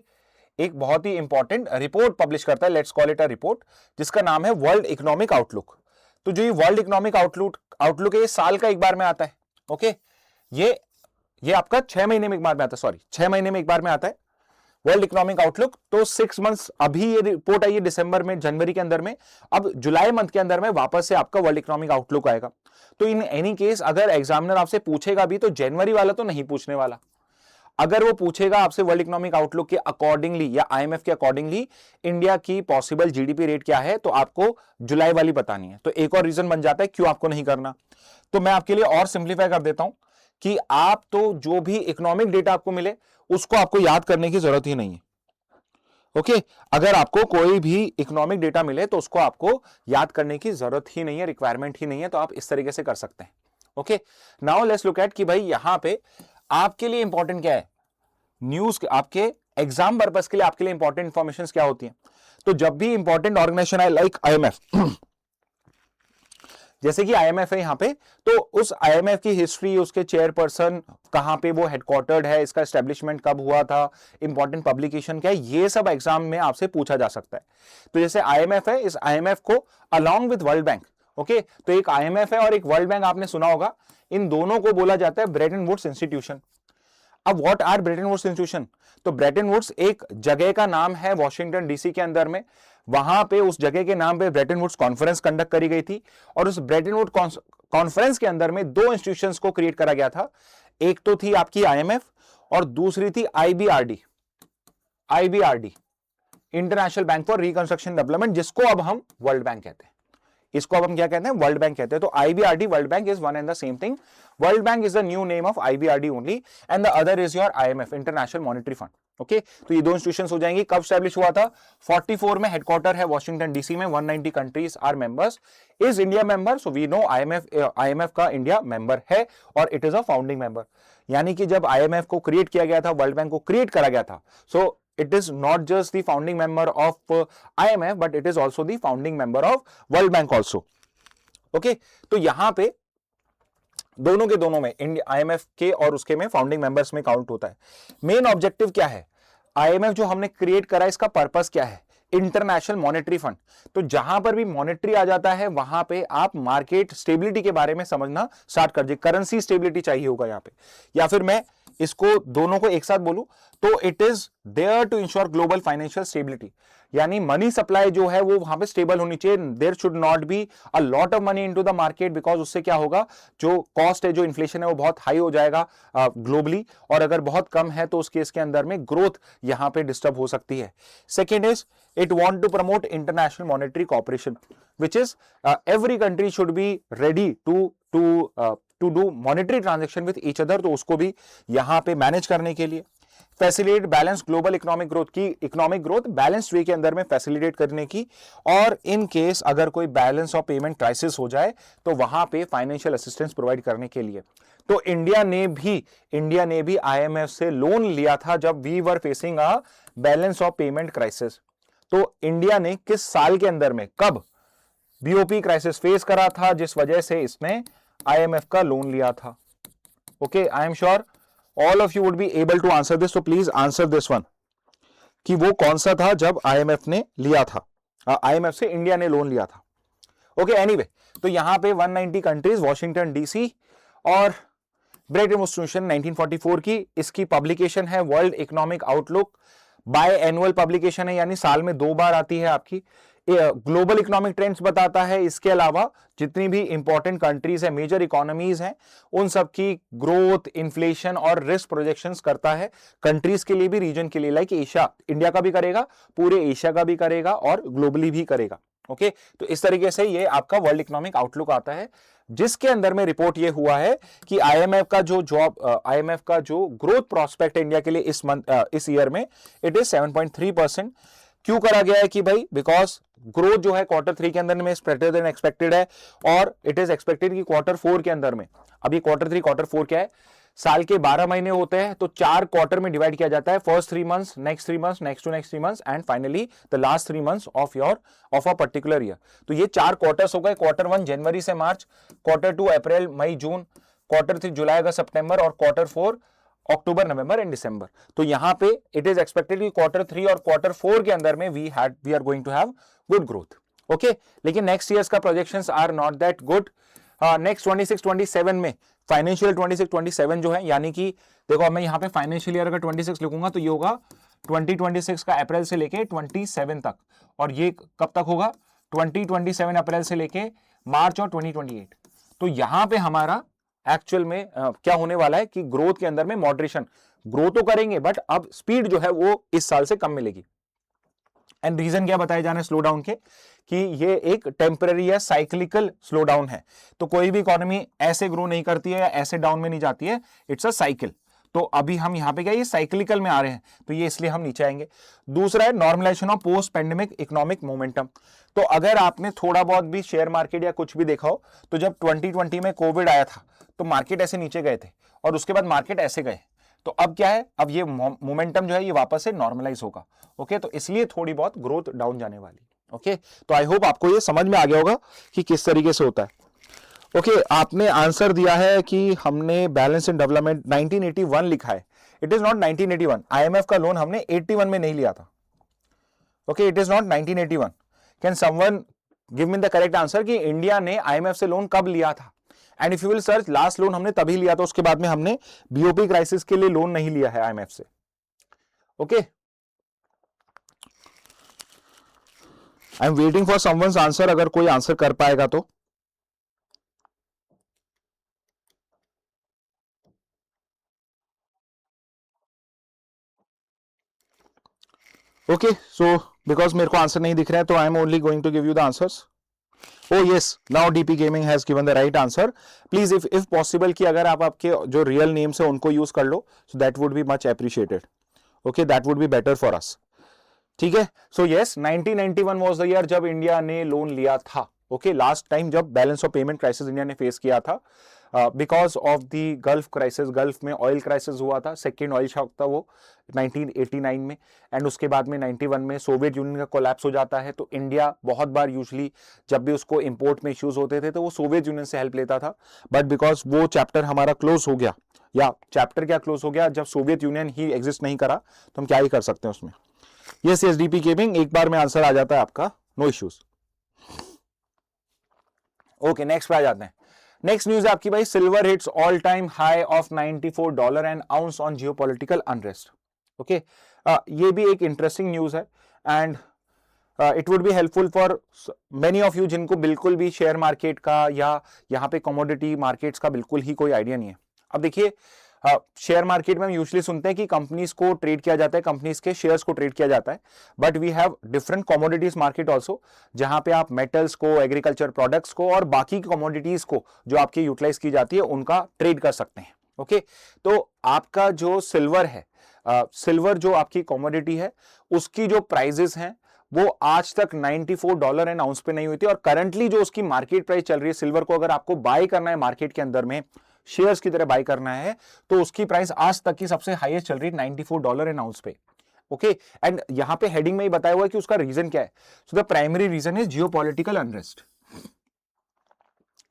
एक बहुत ही इंपॉर्टेंट रिपोर्ट पब्लिश करता है, let's call it a report, जिसका नाम है वर्ल्ड इकोनॉमिक आउटलुक। तो जो ये वर्ल्ड इकोनॉमिक आउटलुक है, ये साल का एक बार में आता है। ओके, ये आपका 6 महीने में एक बार में आता है, सॉरी 6 महीने में एक बार में आता है वर्ल्ड इकोनॉमिक आउटलुक। तो 6 मंथ्स, अभी ये रिपोर्ट आई है दिसंबर में, जनवरी के अंदर में, अब जुलाई मंथ के अंदर में वापस से आपका वर्ल्ड इकोनॉमिक आउटलुक आएगा। तो इन एनी केस अगर एग्जामिनर आपसे पूछेगा भी तो जनवरी वाला तो नहीं पूछने वाला। अगर वो पूछेगा आपसे वर्ल्ड इकोनॉमिक आउटलुक के अकॉर्डिंगली या आईएमएफ के अकॉर्डिंगली इंडिया की पॉसिबल जीडीपी रेट क्या है, तो आपको जुलाई वाली बतानी है। तो एक और रीजन बन जाता है क्यों आपको नहीं करना। तो मैं आपके लिए और सिंप्लीफाई कर देता हूं कि आप तो जो भी इकोनॉमिक डेटा आपको मिले उसको आपको याद करने की जरूरत ही नहीं है। ओके, अगर आपको कोई भी इकोनॉमिक डेटा मिले तो उसको आपको याद करने की जरूरत ही नहीं है, रिक्वायरमेंट ही नहीं है, तो आप इस तरीके से कर सकते हैं। Okay, now let's look at कि भाई यहां पे आपके लिए इंपॉर्टेंट क्या है, न्यूज आपके एग्जाम पर्पस के लिए आपके लिए इंपॉर्टेंट इंफॉर्मेशन क्या होती है। तो जब भी इंपॉर्टेंट ऑर्गेनाइजेशन है लाइक आईएमएफ, जैसे कि आईएमएफ है यहां पे, तो उस आईएमएफ की हिस्ट्री, उसके चेयरपर्सन कहां पे वो हेडक्वार्टर्ड है, इसका एस्टेब्लिशमेंट कब हुआ था, इंपॉर्टेंट पब्लिकेशन क्या है, ये सब एग्जाम में आपसे पूछा जा सकता है। तो जैसे आईएमएफ है, इस आईएमएफ को along with world bank, okay, तो एक आईएमएफ है और एक वर्ल्ड बैंक आपने सुना होगा, इन दोनों को बोला जाता है ब्रेटन वुड्स इंस्टीट्यूशन। अब what are Bretton Woods institution, तो ब्रेटन वुड्स एक जगह का नाम है वॉशिंगटन डीसी के अंदर में, वहां पे उस जगह के नाम पे ब्रेटन वुड्स कॉन्फ्रेंस कंडक्ट करी गई थी और उस ब्रेटन वुड कॉन्फ्रेंस के अंदर में 2 इंस्टीट्यूशंस को क्रिएट करा गया था। एक तो थी आपकी आईएमएफ और दूसरी थी IBRD, international bank for reconstruction development, जिसको अब हम वर्ल्ड बैंक कहते हैं। इसको अब हम क्या कहते हैं, वर्ल्ड बैंक कहते हैं। तो IBRD world bank is one and the same thing. World bank is the new name of IBRD only and the other is your IMF, international monetary fund. Okay, तो ये 2 इंस्टीट्यूशंस हो जाएंगी। कब स्टैब्लिश हुआ था, 44 में हेडक्वार्टर है वॉशिंगटन डीसी में, 190 countries are members. Is India member, so we know IMF का इंडिया मेंबर है और it is a founding member. यानी कि जब आईएमएफ को क्रिएट किया गया था, वर्ल्ड बैंक को क्रिएट करा गया था, सो it is not just the founding member of IMF but it is also the founding member of World Bank also. Okay, तो यहां पे दोनों के दोनों में IMF के और उसके में फाउंडिंग मेंबर्स में काउंट होता है। मेन ऑब्जेक्टिव क्या है, IMF जो हमने क्रिएट करा इसका पर्पस क्या है, इंटरनेशनल मॉनेटरी फंड। तो जहां पर भी मॉनेटरी आ जाता है वहां पे आप मार्केट स्टेबिलिटी के बारे में समझना स्टार्ट कर दीजिए। करेंसी स्टेबिलिटी चाहिए होगा यहाँ पे, या फिर मैं इसको दोनों को एक साथ बोलूं तो it is there to ensure global financial stability, यानी मनी सप्लाई जो है वो वहां पे स्टेबल होनी चाहिए। There should not be a lot of money into the market, because उससे क्या होगा, जो कॉस्ट है, जो इन्फ्लेशन है वो बहुत हाई हो जाएगा ग्लोबली, और अगर बहुत कम है तो उस केस के अंदर में ग्रोथ यहां पे डिस्टर्ब हो सकती है। Second is it want to promote international monetary cooperation, which is every country should be ready to do monetary transaction with each other, तो उसको भी यहां पे मैनेज करने के लिए। Facilitate balance global economic growth की, इकोनॉमिक ग्रोथ बैलेंस वे के अंदर में फैसिलिटेट करने की, और इन केस अगर कोई बैलेंस ऑफ पेमेंट क्राइसिस हो जाए तो वहां पे फाइनेंशियल असिस्टेंस प्रोवाइड करने के लिए। तो इंडिया ने भी आईएमएफ से लोन लिया था जब we were facing a balance of payment crisis. तो इंडिया ने किस साल के अंदर में कब बीओपी क्राइसिस फेस करा था, जिस वजह से इसने आईएमएफ का लोन लिया था। Okay, I am sure all of you would be able to answer this, so please answer this one कि वो कौन सा था जब आईएमएफ ने लिया था, आईएमएफ से इंडिया ने लोन लिया था। ओके, एनीवे, तो यहां पे 190 कंट्रीज, वॉशिंगटन डीसी और ब्रेटन वुड्स इंस्टीट्यूशन 1944 की, इसकी पब्लिकेशन है world economic outlook, by annual publication है, यानी साल में 2 बार आती है आपकी। ग्लोबल इकोनॉमिक ट्रेंड्स बताता है, इसके अलावा जितनी भी इंपॉर्टेंट कंट्रीज है, मेजर इकोनॉमीज हैं, उन सब की ग्रोथ, इन्फ्लेशन और रिस्क प्रोजेक्शंस करता है, कंट्रीज के लिए भी, रीजन के लिए, लाइक एशिया, इंडिया का भी करेगा, पूरे एशिया का भी करेगा और ग्लोबली भी करेगा। ओके, तो इस तरीके से ये आपका वर्ल्ड इकोनॉमिक आउटलुक आता है, जिसके अंदर में रिपोर्ट ये हुआ है कि आईएमएफ का जो ग्रोथ प्रोस्पेक्ट है इंडिया के लिए इस ईयर में, इट इज 7.3%। क्यों करा गया है कि भाई बिकॉज ग्रोथ जो है Q3 के अंदर में बेटर देन एक्सपेक्टेड है, और इट इज एक्सपेक्टेड कि Q4 के अंदर में, अभी Q3 Q4 क्या है, साल के 12 महीने होते हैं, तो 4 क्वार्टर में डिवाइड किया जाता है, first 3 months, next 3 months, next to next 3 months and finally the last 3 months of a particular year. तो ये 4 क्वार्टर्स हो गए, Q1 जनवरी से मार्च, Q2 अप्रैल मई जून, Q3 जुलाई अगस्त सितंबर और Q4 अक्टूबर नवंबर एंड दिसंबर। तो यहां पे इट इज एक्सपेक्टेड कि Q3 और Q4 के अंदर में we are going to have good growth. Okay, लेकिन नेक्स्ट ईयर्स का projections are not that good. Next 26-27 में, फाइनेंशियल 26-27 जो है, यानी कि देखो मैं यहां पे फाइनेंशियल ईयर अगर 26 लिखूंगा तो ये होगा 2026 का अप्रैल से लेके 27 तक, और ये कब तक होगा, 2027 अप्रैल से लेके मार्च और 2028। तो यहां पे हमारा एक्चुअल में क्या होने वाला है कि ग्रोथ के अंदर में मॉडरेशन, ग्रो तो करेंगे बट अब स्पीड जो है वो इस साल से कम मिलेगी। एंड रीजन क्या बताए जाने स्लो डाउन के, कि ये एक टेम्पररी या साइक्लिकल स्लो डाउन है। तो कोई भी इकोनॉमी ऐसे ग्रो नहीं करती है या ऐसे डाउन में नहीं जाती है, इट्स अ साइकिल। तो अभी हम यहां पे क्या, ये साइक्लिकल में आ रहे हैं, तो ये इसलिए हम नीचे आएंगे। दूसरा है normalisation of post pandemic economic momentum. तो अगर आपने थोड़ा बहुत भी शेयर मार्केट या कुछ भी देखा हो, तो जब 2020 में कोविड आया था तो मार्केट ऐसे नीचे गए थे और उसके बाद मार्केट ऐसे गए। तो अब क्या है, अब ये मोमेंटम जो है ये वापस से नॉर्मलाइज होगा। ओके, तो इसलिए थोड़ी बहुत ग्रोथ डाउन जाने वाली। ओके, तो आई होप आपको ये समझ में आ गया होगा कि किस तरीके से होता है। ओके, आपने आंसर दिया है कि हमने बैलेंस इन डेवलपमेंट 1981 लिखा है। It is not 1981। आईएमएफ का लोन हमने 81 में नहीं लिया था। Okay, it is not 1981। Can someone give me the correct answer कि इंडिया ने आईएमएफ से लोन कब लिया था? And if you will search, last loan हमने तभी लिया था, उसके बाद में हमने बीओपी क्राइसिस के लिए लोन नहीं लिया है आईएमएफ से। Okay, I am waiting for someone's answer, अगर कोई आंसर कर पाएगा तो। ओके, सो बिकॉज मेरे को आंसर नहीं दिख रहा है, तो I am only going to give you the answers. Oh yes, now DP Gaming has given the right answer. Please, if possible, कि अगर आप आपके जो रियल नेम्स है उनको यूज कर लो, so that would be much appreciated. Okay, that would be better for us. ठीक है, so yes 1991 was the year जब इंडिया ने लोन लिया था। ओके, लास्ट टाइम जब balance of payment crisis India ने फेस किया था because of the gulf crisis, gulf में ऑयल क्राइसिस हुआ था, सेकेंड ऑयल शॉक था वो 1989 में, एंड उसके बाद में 91 में सोवियत यूनियन का कोलैप्स हो जाता है। तो इंडिया बहुत बार यूजुअली जब भी उसको इंपोर्ट में इश्यूज होते थे तो वो सोवियत यूनियन से हेल्प लेता था, बट बिकॉज वो चैप्टर हमारा क्लोज हो गया, या चैप्टर क्या क्लोज हो गया, जब सोवियत यूनियन ही एग्जिस्ट नहीं करा तो हम क्या ही कर सकते हैं उसमें। यस यस डीपी गेमिंग, एक बार में आंसर आ जाता है आपका, नो इश्यूज। ओके, नेक्स्ट पे आ जाते हैं। नेक्स्ट न्यूज है आपकी भाई, silver hits all time high of $94 N ounce on geopolitical unrest. Okay, ये भी एक इंटरेस्टिंग न्यूज है and it would be helpful for many of you जिनको बिल्कुल भी शेयर मार्केट का या यहाँ पे कमोडिटी मार्केट्स का बिल्कुल ही कोई आइडिया नहीं है। अब देखिए, शेयर मार्केट में हम यूजुअली सुनते हैं कि कंपनीज को ट्रेड किया जाता है, कंपनीज के शेयर्स को ट्रेड किया जाता है, but we have different commodities market also, जहां पे आप मेटल्स को, एग्रीकल्चर प्रोडक्ट्स को और बाकी कमोडिटीज को जो आपकी यूटिलाइज की जाती है उनका ट्रेड कर सकते हैं। ओके, तो आपका जो सिल्वर है, सिल्वर जो आपकी कमोडिटी है उसकी जो प्राइजेस हैं वो आज तक $94 एन आउंस पे नहीं हुई थी, और करंटली जो उसकी मार्केट प्राइस चल रही है सिल्वर को, अगर आपको बाय करना है मार्केट के अंदर में शेयर्स की तरह बाय करना है, तो उसकी प्राइस आज तक की सबसे हाईएस्ट चल रही है $94 एन आउंस पे। ओके, एंड यहां पे हेडिंग में ही बताया हुआ है कि उसका रीजन क्या है। So the primary reason is geopolitical unrest,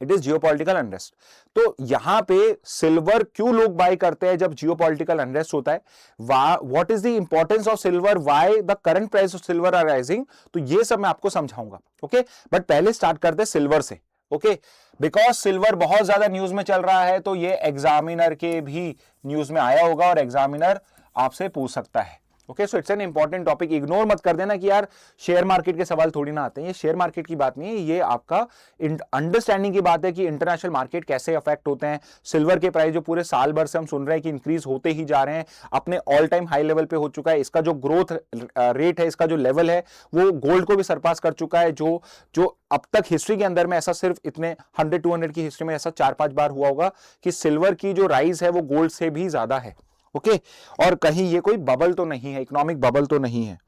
it is geopolitical unrest. तो यहां पे सिल्वर क्यों लोग बाय करते हैं जब जियोपॉलिटिकल अनरेस्ट होता है, what is the importance of silver, why the current price of silver are rising, तो ये सब मैं आपको समझाऊंगा। ओके, बट पहले स्टार्ट करते हैं सिल्वर से। ओके, बिकॉज सिल्वर बहुत ज्यादा न्यूज में चल रहा है, तो ये एग्जामिनर के भी न्यूज में आया होगा और एग्जामिनर आपसे पूछ सकता है। Okay, so it's an important topic, ignore मत कर देना कि यार शेयर मार्केट के सवाल थोड़ी ना आते हैं, ये शेयर मार्केट की बात नहीं है, ये आपका अंडरस्टैंडिंग की बात है कि इंटरनेशनल मार्केट कैसे अफेक्ट होते हैं। सिल्वर के प्राइस जो पूरे साल भर से हम सुन रहे हैं कि इंक्रीज होते ही जा रहे हैं, अपने ऑल टाइम हाई लेवल पे हो चुका है, इसका जो ग्रोथ रेट है, इसका जो लेवल है वो गोल्ड को भी सरपास कर चुका है, जो जो अब तक हिस्ट्री के अंदर में ऐसा सिर्फ इतने 100-200 की हिस्ट्री में ऐसा 4-5 बार हुआ होगा कि सिल्वर की जो राइज है वो गोल्ड से भी ज्यादा है। ओके, और कहीं ये कोई बबल तो नहीं है, इकोनॉमिक बबल तो नहीं है।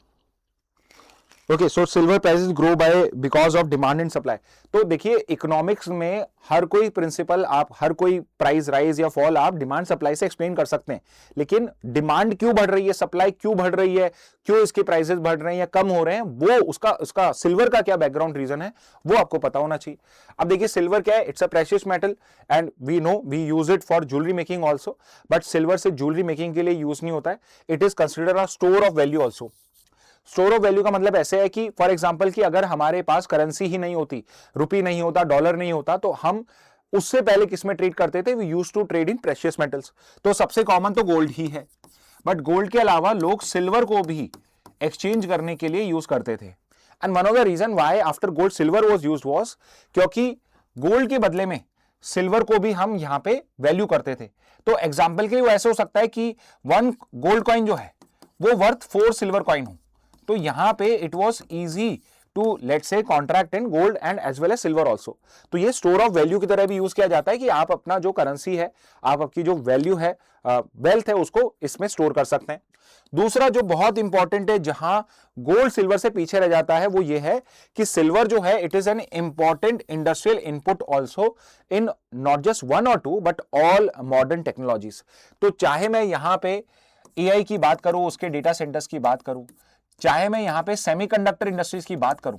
Okay, so silver prices grow by because of demand and supply. तो देखिए इकोनॉमिक्स में हर कोई प्रिंसिपल, आप हर कोई प्राइस राइज या फॉल आप डिमांड सप्लाई से एक्सप्लेन कर सकते हैं, लेकिन डिमांड क्यों बढ़ रही है, सप्लाई क्यों बढ़ रही है, क्यों इसके प्राइसेस बढ़ रहे हैं या कम हो रहे हैं, वो उसका सिल्वर का क्या बैकग्राउंड रीजन है वो आपको पता होना चाहिए। अब देखिए सिल्वर क्या है, it's a precious metal and we know we use it for jewellery making also, but silver से ज्वेलरी मेकिंग के लिए यूज नहीं होता है, it is considered a store of value also. Store of value का मतलब ऐसे है कि फॉर एग्जांपल कि अगर हमारे पास करेंसी ही नहीं होती, रुपी नहीं होता, डॉलर नहीं होता, तो हम उससे पहले किसमें ट्रेड करते थे, we used to trade in precious metals. तो सबसे कॉमन तो गोल्ड ही है, बट गोल्ड के अलावा लोग सिल्वर को भी एक्सचेंज करने के लिए यूज करते थे। And one of the reason why after gold silver was used was क्योंकि गोल्ड के बदले में सिल्वर को भी हम यहां पे वैल्यू करते थे। तो एग्जांपल के लिए वो ऐसे हो सकता है कि 1 गोल्ड कॉइन जो है वो वर्थ 4 सिल्वर कॉइन हो, तो यहां पे it was easy to let's say contract in gold and as well as silver also. तो ये स्टोर ऑफ वैल्यू की तरह भी यूज किया जाता है कि आप अपना जो करेंसी है, आप आपकी जो वैल्यू है, वेल्थ है, उसको इसमें स्टोर कर सकते हैं। दूसरा जो बहुत इंपॉर्टेंट है, जहां गोल्ड सिल्वर से पीछे रह जाता है, वो ये है कि सिल्वर जो है it is an important industrial input also in not just 1 or 2 but all modern technologies. तो चाहे मैं यहां पे एआई की बात करूं, उसके डेटा सेंटर्स की बात करूं, चाहे मैं यहां पे सेमीकंडक्टर इंडस्ट्रीज की बात करूं,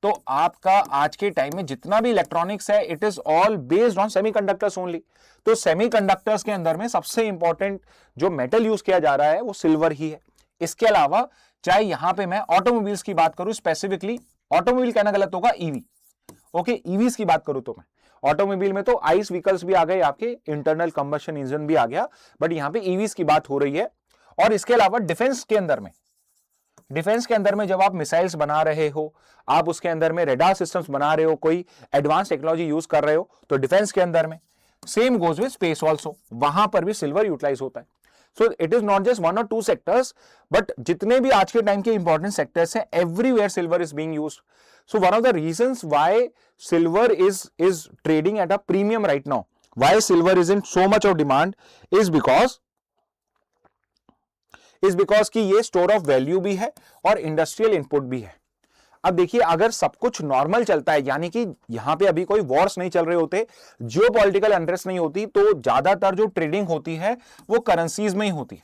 तो आपका आज के टाइम में जितना भी इलेक्ट्रॉनिक्स है it is all based on semiconductors only. तो सेमीकंडक्टर्स के अंदर में सबसे इंपॉर्टेंट जो मेटल यूज किया जा रहा है वो सिल्वर ही है। इसके अलावा चाहे यहां पे मैं ऑटोमोबाइल्स की बात करूं, स्पेसिफिकली ऑटोमोबाइल कहना गलत होगा, ईवी। ओके, ईवीज की बात करूं तो मैं ऑटोमोबाइल में तो आइस व्हीकल्स भी आ गए, आपके इंटरनल कंबशन इंजन भी आ गया, बट यहां पे ईवीज की बात हो रही है। और इसके अलावा डिफेंस के अंदर में जब आप मिसाइल्स बना रहे हो, आप उसके अंदर में रेडार सिस्टम्स बना रहे हो, कोई एडवांस टेक्नोलॉजी यूज कर रहे हो, तो डिफेंस के अंदर में same goes with space also, वहां पर भी सिल्वर यूटिलाइज होता है। सो it is not just 1 or 2 sectors, but जितने भी आज के टाइम के इंपॉर्टेंट सेक्टर्स हैं, everywhere silver is being used. So one of the reasons why silver is trading at a premium right now, why silver is in so much of demand, is because कि ये स्टोर ऑफ वैल्यू भी है और इंडस्ट्रियल इनपुट भी है। अब देखिए अगर सब कुछ नॉर्मल चलता है, यानी कि यहां पे अभी कोई वॉर्स नहीं चल रहे होते, जियोपॉलिटिकल अनरेस्ट नहीं होती, तो ज्यादातर जो ट्रेडिंग होती है वो करेंसीज में ही होती है।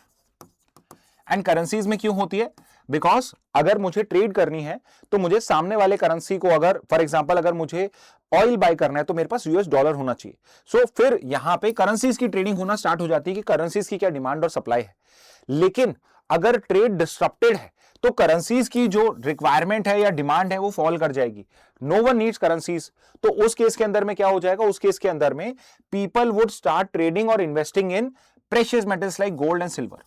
एंड करेंसीज में क्यों होती है? बिकॉज अगर मुझे ट्रेड करनी है तो मुझे सामने वाले करेंसी को, अगर फॉर एग्जांपल अगर मुझे ऑयल बाय करना है तो मेरे पास यूएस डॉलर होना चाहिए। सो फिर यहां पे करेंसीज की ट्रेडिंग होना स्टार्ट हो जाती है कि करेंसीज की क्या डिमांड और सप्लाई है। लेकिन अगर ट्रेड डिस्ट्रप्टेड है तो करेंसीज की जो रिक्वायरमेंट है या डिमांड है वो फॉल कर जाएगी, नो वन नीड्स करेंसीज। तो उस केस के अंदर में क्या हो जाएगा, उस केस के अंदर में पीपल वुड स्टार्ट ट्रेडिंग और investing in precious metals like gold and silver.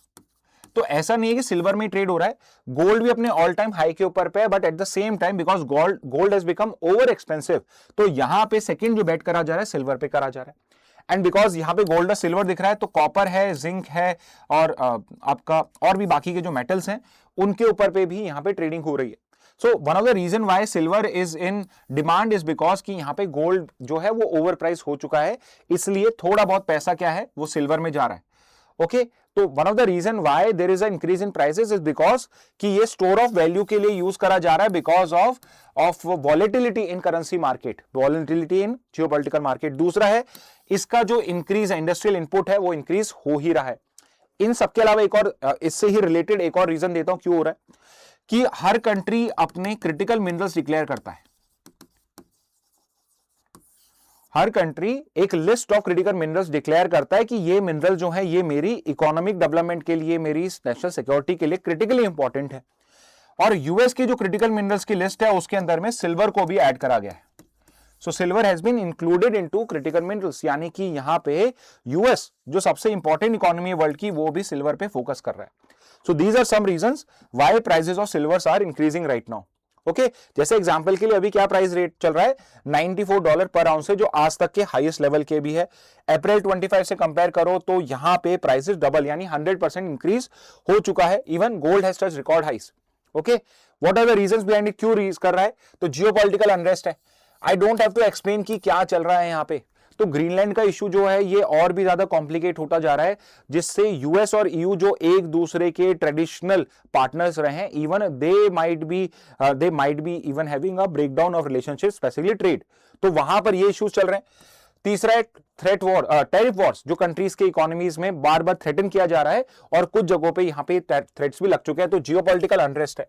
तो ऐसा नहीं है कि सिल्वर में ट्रेड हो रहा है, गोल्ड भी अपने ऑल टाइम हाई के ऊपर पे है, but at the same time because gold has become over expensive, तो यहां पे सेकंड जो बेट करा जा रहा है सिल्वर पे करा जा रहा है। एंड बिकॉज यहां पे गोल्ड और सिल्वर दिख रहा है, तो कॉपर है, जिंक है, और आपका और भी बाकी के जो मेटल्स हैं उनके ऊपर पे भी यहां पे ट्रेडिंग हो रही है। So one of the reason why silver is in demand is because कि यहां पे गोल्ड जो है वो ओवर प्राइस हो चुका है, इसलिए थोड़ा बहुत पैसा क्या है वो सिल्वर में जा रहा है। ओके, तो one of the reason why there is a increase in prices is because कि ये स्टोर ऑफ वैल्यू के लिए यूज करा जा रहा है, because of volatility in currency market, volatility in geopolitical market. दूसरा है इसका जो इंक्रीज है, इंडस्ट्रियल इनपुट है, वो इंक्रीज हो ही रहा है। इन सबके अलावा एक और इससे ही रिलेटेड एक और रीजन देता हूं क्यों हो रहा है, कि हर कंट्री अपने क्रिटिकल मिनरल्स डिक्लेयर करता है। हर कंट्री एक list of critical minerals declare करता है कि ये मिनरल जो है ये मेरी इकोनॉमिक डेवलपमेंट के लिए, मेरी नेशनल सिक्योरिटी के लिए क्रिटिकली इंपॉर्टेंट है। और यूएस की जो क्रिटिकल मिनरल्स की लिस्ट है उसके अंदर में सिल्वर को भी ऐड करा गया है। So silver has been included into critical minerals, यानी कि यहां पे यूएस जो सबसे इंपॉर्टेंट इकोनॉमी है वर्ल्ड की, वो भी सिल्वर पे फोकस कर रहा है। So these are some reasons why prices of silvers are increasing right now. Okay, जैसे एग्जांपल के लिए अभी क्या प्राइस रेट चल रहा है, $94 पर आउंस है, जो आज तक के हाईएस्ट लेवल के भी है। अप्रैल 25 से कंपेयर करो तो यहां पे प्राइसेस डबल यानी 100% इंक्रीज हो चुका है। Even gold has touch record highs. Okay, what are the reasons behind it, क्यों रीज कर रहा है, तो जियोपॉलिटिकल अनरेस्ट है। I don't have to explain कि क्या चल रहा है यहाँ पे। तो ग्रीनलैंड का इशू जो है ये और भी ज्यादा कॉम्प्लिकेट होता जा रहा है, जिससे यूएस और ईयू जो एक दूसरे के ट्रेडिशनल पार्टनर्स रहे हैं, even they might be even having a breakdown of relationship, specifically trade. तो वहां पर ये इश्यूज चल रहे हैं। तीसरा है थ्रेट वॉर, टेरिफ वॉर्स, जो कंट्रीज के इकोनॉमीज में बार बार थ्रेटन किया जा रहा है और कुछ जगहों पे यहाँ पे थ्रेट्स भी लग चुके हैं, तो जियोपॉलिटिकल अनरेस्ट है।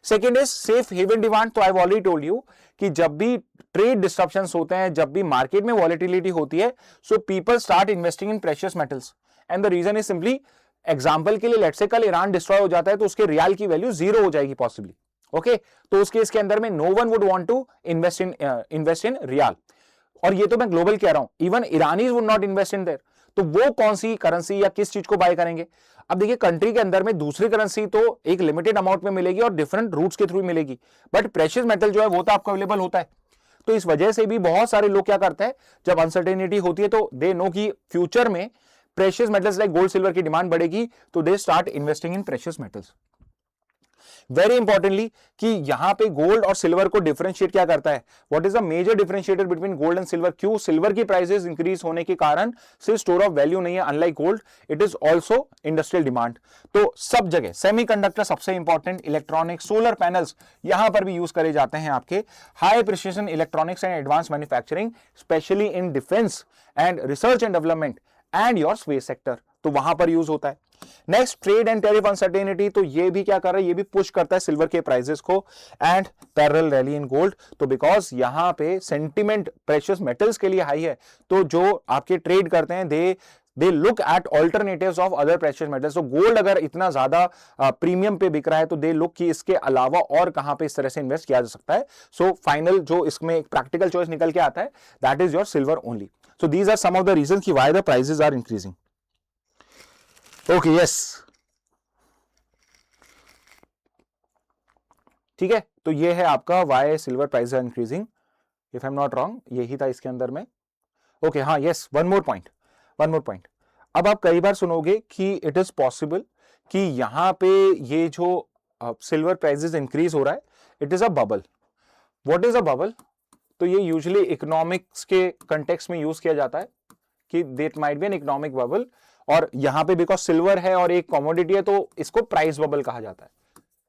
Second is safe haven demand. तो आई ऑलरेडी टोल्ड यू कि जब भी ट्रेड डिस्ट्रप्शंस होते हैं, जब भी मार्केट में वॉलेटिलिटी होती है, so people start investing in precious metals, and the reason is simply, example के लिए लेट्स से कल ईरान डिस्ट्रॉय हो जाता है तो उसके रियाल की वैल्यू जीरो हो जाएगी पॉसिबली। ओके, तो उस केस के अंदर में no one would want to invest in rial, और ये तो मैं ग्लोबल कह रहा हूं, even Iranians would not invest in there. तो वो कौन सी करेंसी या किस चीज को बाय करेंगे। अब देखिए, कंट्री के अंदर में दूसरी करेंसी तो एक लिमिटेड अमाउंट में मिलेगी और डिफरेंट रूट्स के थ्रू मिलेगी, बट प्रेशियस मेटल जो है वो तो आपको अवेलेबल होता है। तो इस वजह से भी बहुत सारे लोग क्या करते हैं, जब अनसर्टेनिटी होती है तो दे नो कि फ्यूचर में precious metals like gold silver की डिमांड बढ़ेगी, तो they start investing in precious metals. Very importantly कि यहां पे गोल्ड और सिल्वर को डिफरेंशिएट क्या करता है, what is the major differentiator between gold and silver. क्यों सिल्वर की प्राइसेस इंक्रीज होने के कारण सिर्फ स्टोर ऑफ वैल्यू नहीं है, unlike gold it is also industrial demand. तो सब जगह सेमीकंडक्टर सबसे इंपॉर्टेंट, इलेक्ट्रॉनिक, सोलर पैनल्स यहां पर भी यूज करे जाते हैं आपके, high precision electronics and advance manufacturing, specially in defence and research and development and your space sector, तो वहां पर यूज होता है। Next, trade and tariff uncertainty, तो ये भी क्या कर रहा है, ये भी पुश करता है सिल्वर के प्राइसेस को, and parallel rally in gold. तो बिकॉज यहां पे सेंटिमेंट प्रेशियस मेटल्स के लिए हाई है, तो जो आपके ट्रेड करते हैं they look at alternatives of other precious metals. तो गोल्ड अगर इतना ज्यादा प्रीमियम पे बिक रहा है तो दे लुक कि इसके अलावा और कहां पे इस तरह से इन्वेस्ट किया जा सकता है। सो फाइनल जो इसमें एक प्रैक्टिकल चॉइस निकल के आता है, that is your silver only. So these are some of the reasons कि why the prices are increasing. Okay, yes, ठीक है, तो ये है आपका why silver price are increasing, if I am not wrong यही था इसके अंदर में। ओके, हाँ, यस, वन मोर पॉइंट। अब आप कई बार सुनोगे कि इट इज पॉसिबल कि यहां पे ये जो सिल्वर प्राइसेस इंक्रीज हो रहा है, it is a bubble. What is a bubble, तो ये यूजुअली इकोनॉमिक्स के कंटेक्स्ट में यूज किया जाता है कि that might be an economic bubble, और यहां पे बिकॉज सिल्वर है और एक कमोडिटी है तो इसको प्राइस बबल कहा जाता है।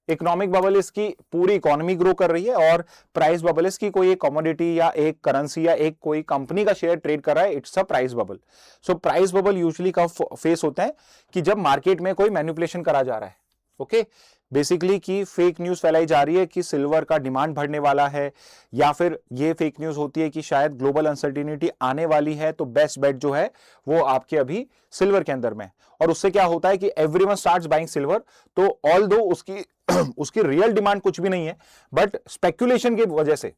इकोनॉमिक बबल इसकी पूरी इकोनॉमी ग्रो कर रही है, और प्राइस बबल इसकी कोई एक कमोडिटी या एक करेंसी या एक कोई कंपनी का शेयर ट्रेड कर रहा है, it's a price bubble. So price bubble usually कब फेस होता है कि जब मार्केट में कोई मैनिपुलेशन करा जा रहा है। ओके, बेसिकली कि फेक न्यूज फैलाई जा रही है कि सिल्वर का डिमांड बढ़ने वाला है, या फिर ये फेक न्यूज होती है कि शायद ग्लोबल अनसर्टेनिटी आने वाली है, तो बेस्ट बेट जो है वो आपके अभी सिल्वर के अंदर में। और उससे क्या होता है कि एवरीवन स्टार्ट्स बाइंग सिल्वर, तो ऑल दो उसकी रियल डिमांड कुछ भी नहीं है, बट स्पेक्यूलेशन की वजह से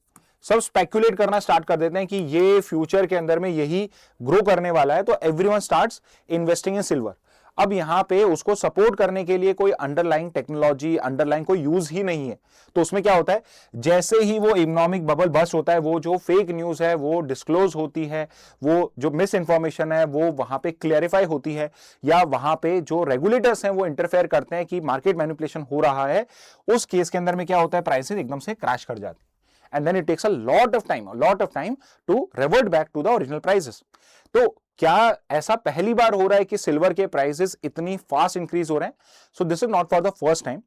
सब स्पेक्यूलेट करना स्टार्ट कर देते हैं कि ये फ्यूचर के अंदर में यही ग्रो करने वाला है, तो everyone starts investing in silver. अब यहां पे उसको सपोर्ट करने के लिए कोई अंडरलाइंग टेक्नोलॉजी, अंडरलाइंग कोई यूज ही नहीं है, तो उसमें क्या होता है, जैसे ही वो इकोनॉमिक बबल बस्ट होता है, वो जो फेक न्यूज है वो डिस्क्लोज होती है, वो जो मिस इंफॉर्मेशन है वो वहां पे क्लैरिफाई होती है, या वहां पे जो रेगुलेटर्स हैं वो इंटरफेयर करते हैं कि मार्केट मैनिपुलेशन हो रहा है, उस केस के अंदर में क्या होता है, प्राइसेस एकदम से क्रैश कर जाती है, and then it takes a lot of time to revert back to the original prices। तो क्या ऐसा पहली बार हो रहा है कि सिल्वर के प्राइसेस इतनी फास्ट इंक्रीज हो रहे हैं? सो this is not for the first time.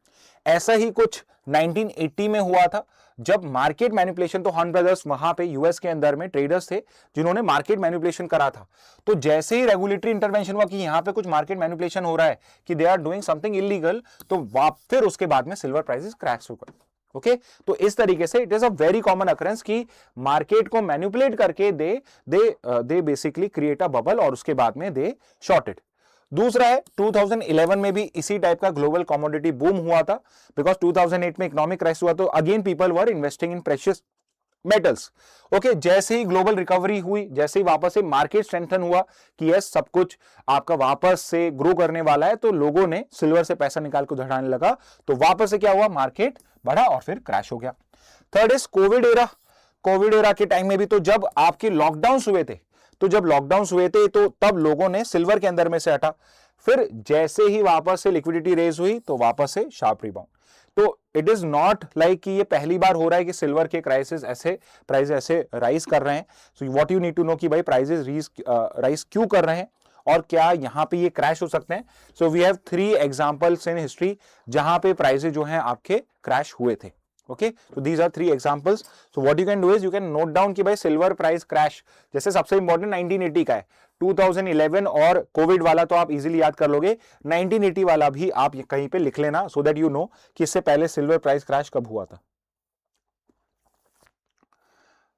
ऐसा ही कुछ 1980 में हुआ था, जब मार्केट मैनिपुलेशन, तो हॉर्न ब्रदर्स वहां पे यूएस के अंदर में ट्रेडर्स थे जिन्होंने मार्केट मैनिपुलेशन करा था। तो जैसे ही रेगुलेटरी इंटरवेंशन हुआ कि यहां पे कुछ मार्केट मैनिपुलेशन हो रहा है, कि they are doing something illegal, तो फिर उसके बाद में सिल्वर प्राइसेस क्रैश हो गए। ओके, तो इस तरीके से it is a very common occurrence कि मार्केट को मैनिपुलेट करके they basically create a bubble, और उसके बाद में दे शॉर्टेड। दूसरा है 2011 में भी इसी टाइप का ग्लोबल कमोडिटी बूम हुआ था, बिकॉज 2008 में इकोनॉमिक क्राइसिस हुआ, तो again people were investing in precious metals. Okay, जैसे ही ग्लोबल रिकवरी हुई, जैसे ही वापस से मार्केट स्ट्रेंथन हुआ कि यस सब कुछ आपका वापस से ग्रो करने वाला है, तो लोगों ने सिल्वर से पैसा निकाल कर उठाने लगा, तो वापस से क्या हुआ, मार्केट बढ़ा और फिर क्रैश हो गया। Third is Covid era. Covid era के टाइम में भी तो जब आपके लॉकडाउन हुए थे, तो तब लोगों ने सिल्वर के अंदर में से हटा, फिर जैसे ही वापस से लिक्विडिटी रेज हुई तो वापस से शार्प रिबाउंड। तो इट इज नॉट लाइक कि ये पहली बार हो रहा है कि सिल्वर के प्राइस ऐसे राइज कर रहे हैं। So what you need to know कि भाई प्राइसेस राइज क्यों कर रहे हैं और क्या यहां पे ये क्रैश हो सकते हैं। So we have 3 examples in history जहां पे प्राइसेस जो हैं आपके क्रैश हुए थे। Okay, so these are 3 examples. So what you can do is you can note down कि भाई सिल्वर प्राइस क्रैश, जैसे सबसे इंपॉर्टेंट 1980 का है, 2011 और कोविड वाला तो आप इजीली याद कर लोगे, 1980 वाला भी आप कहीं पे लिख लेना सो दैट यू नो कि इससे पहले सिल्वर प्राइस क्रैश कब हुआ था।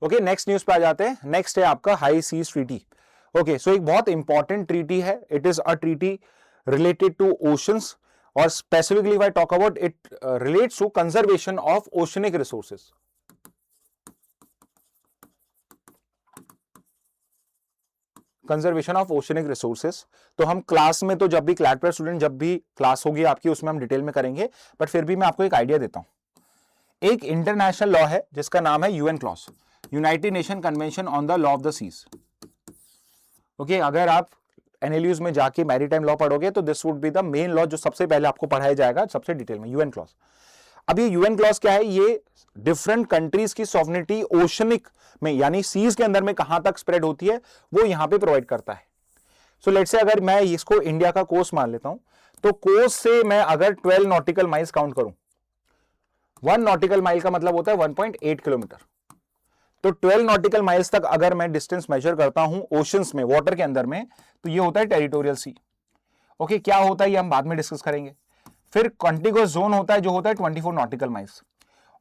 ओके, नेक्स्ट न्यूज पे आ जाते हैं। नेक्स्ट है आपका high seas treaty. Okay, so एक बहुत इंपॉर्टेंट ट्रीटी है, it is a treaty related to oceans, और specifically if I talk about it relates to conservation of oceanic resources. Conservation of oceanic resources, तो हम क्लास में तो जब भी क्लैट पर स्टूडेंट जब भी क्लास होगी आपकी उसमें हम डिटेल में करेंगे, बट फिर भी मैं आपको एक आइडिया देता हूं। एक इंटरनेशनल लॉ है जिसका नाम है UNCLOS, United Nation Convention on the Law of the Seas. Okay, अगर आप एनएलयूज में जाके मैरीटाइम लॉ पढ़ोगे तो this would be the main law जो सबसे पहले आपको पढ़ाया जाएगा सबसे डिटेल में, यूएन क्लॉज। अब ये यूएन क्लॉज क्या है, ये डिफरेंट कंट्रीज की सॉवरेनिटी ओशनिक में यानी सीज के अंदर में कहां तक स्प्रेड होती है वो यहां पे प्रोवाइड करता है। सो लेट्स से अगर मैं इसको इंडिया का कोस्ट मान लेता हूं, तो कोस्ट से मैं अगर 12 नॉटिकल माइल्स काउंट करूं, 1 नॉटिकल माइल का मतलब होता है 1.8 किलोमीटर, तो 12 नॉटिकल माइल्स तक अगर मैं डिस्टेंस मेजर करता हूं ओशंस में, वाटर के अंदर में, तो ये होता है टेरिटोरियल सी। ओके, क्या होता है ये हम बाद में डिस्कस करेंगे। फिर कॉन्टिगुअस जोन होता है जो होता है 24 नॉटिकल माइल्स,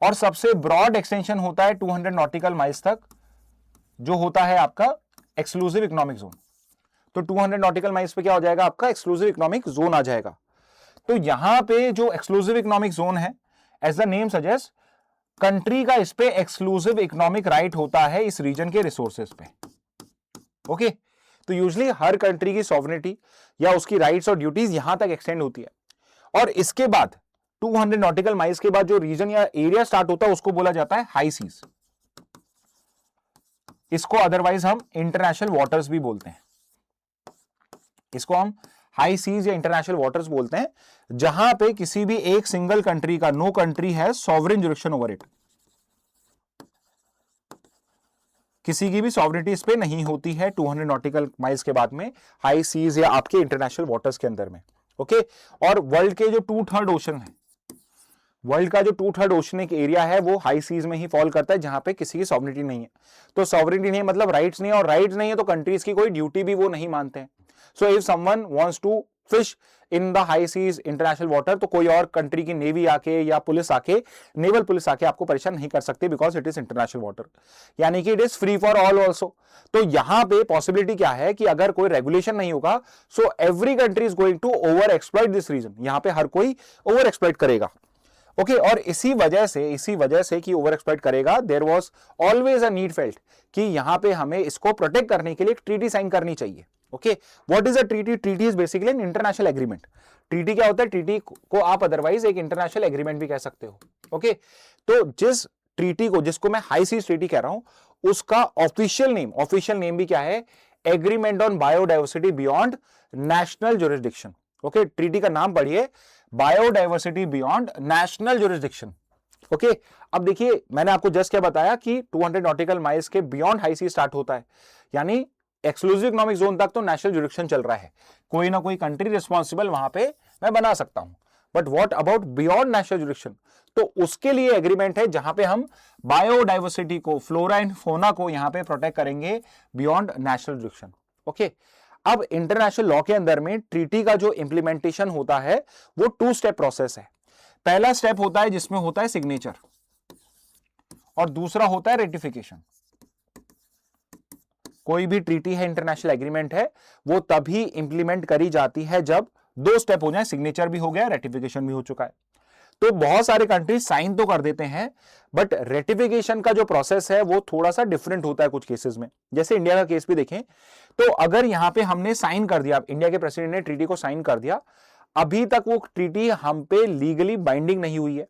और सबसे ब्रॉड एक्सटेंशन होता है 200 नॉटिकल माइल्स तक जो होता है आपका एक्सक्लूसिव इकोनॉमिक जोन। तो 200 नॉटिकल माइल्स पे क्या हो जाएगा, आपका एक्सक्लूसिव इकोनॉमिक जोन आ जाएगा। तो यहां पे जो एक्सक्लूसिव इकोनॉमिक जोन है, as the name suggest, country का इस पे एक्सक्लूसिव इकोनॉमिक राइट होता है इस रीजन के रिसोर्सेज पे। ओके, तो यूजुअली हर कंट्री की सॉवरेनिटी या उसकी राइट्स और ड्यूटीज यहां तक एक्सटेंड होती है, और इसके बाद 200 नॉटिकल माइल्स के बाद जो रीजन या एरिया स्टार्ट होता है उसको बोला जाता है हाई सीज। इसको अदरवाइज हम इंटरनेशनल वाटर्स भी बोलते हैं, इसको हम हाई सीज या इंटरनेशनल वाटर्स बोलते हैं, जहां पे किसी भी एक सिंगल कंट्री का, नो कंट्री है सॉवरेन जुरिडिक्शन ओवर इट, किसी की भी सॉवरेनिटी इस पे नहीं होती है 200 नॉटिकल माइल्स के बाद में हाई सीज या आपके इंटरनेशनल वाटर्स के अंदर में। ओके, और वर्ल्ड के जो 2/3 ओशन है, वर्ल्ड का जो 2/3 ओशनिक एरिया है वो हाई सीज में ही फॉल करता है, जहां पे किसी की सॉवरेनिटी नहीं है। तो सॉवरेनिटी नहीं है मतलब राइट्स नहीं है, और राइट्स नहीं है तो कंट्रीज की कोई ड्यूटी भी वो नहीं मानते हैं। So if someone wants to fish in the high seas international water, तो कोई और कंट्री की नेवी आके या पुलिस आके, नेवल पुलिस आके आपको परेशान नहीं कर सकते, because it is international water, यानी कि it is free for all also. तो यहां पे पॉसिबिलिटी क्या है कि अगर कोई रेगुलेशन नहीं होगा, so every country is going to over exploit this region, यहां पे हर कोई ओवर एक्सप्लॉइट करेगा। ओके, और इसी वजह से कि ओवर एक्सप्लॉइट करेगा, there was always a need felt कि यहां पे हमें इसको प्रोटेक्ट करने के लिए एक ट्रीटी साइन करनी चाहिए। Okay, what is a treaty? Treaty is basically an international agreement. Treaty क्या होता है? ट्रीटी को आप अदरवाइज एक इंटरनेशनल एग्रीमेंट भी कह सकते हो। ओके, तो जिस ट्रीटी को, जिसको मैं हाई सीज ट्रीटी कह रहा हूं, उसका ऑफिशियल नेम भी क्या है? Agreement on biodiversity beyond national jurisdiction. Okay, treaty का नाम पढ़िए, biodiversity beyond national jurisdiction. Okay, अब देखिए मैंने आपको जस्ट क्या बताया कि 200 नॉटिकल माइल्स के बियॉन्ड हाई सी स्टार्ट होता है, यानी एक्सक्लूसिव इकोनॉमिक जोन तक तो नेशनल जुरिस्डिक्शन चल रहा है, कोई ना कोई कंट्री रिस्पॉन्सिबल वहां पे मैं बना सकता हूं, but what about beyond national jurisdiction? तो उसके लिए एग्रीमेंट है जहां पे हम बायोडाइवर्सिटी को, फ्लोरा एंड फोना को यहां पे प्रोटेक्ट करेंगे बियॉन्ड नेशनल जुरिस्डिक्शन। ओके, अब इंटरनेशनल लॉ के अंदर में ट्रीटी का जो इंप्लीमेंटेशन होता है वो 2 स्टेप प्रोसेस है। पहला स्टेप होता है जिसमें होता है सिग्नेचर, और दूसरा होता है रेटिफिकेशन। कोई भी ट्रीटी है, इंटरनेशनल एग्रीमेंट है, वो तभी इंप्लीमेंट करी जाती है जब 2 स्टेप हो जाए, सिग्नेचर भी हो गया, रेटिफिकेशन भी हो चुका है। तो बहुत सारे कंट्रीज साइन तो कर देते हैं, बट रेटिफिकेशन का जो प्रोसेस है वो थोड़ा सा डिफरेंट होता है कुछ केसेस में। जैसे इंडिया का केस भी देखें तो अगर यहां पे हमने साइन कर दिया, इंडिया के प्रेसिडेंट ने ट्रीटी को साइन कर दिया, अभी तक वो ट्रीटी हम पे लीगली बाइंडिंग नहीं हुई है।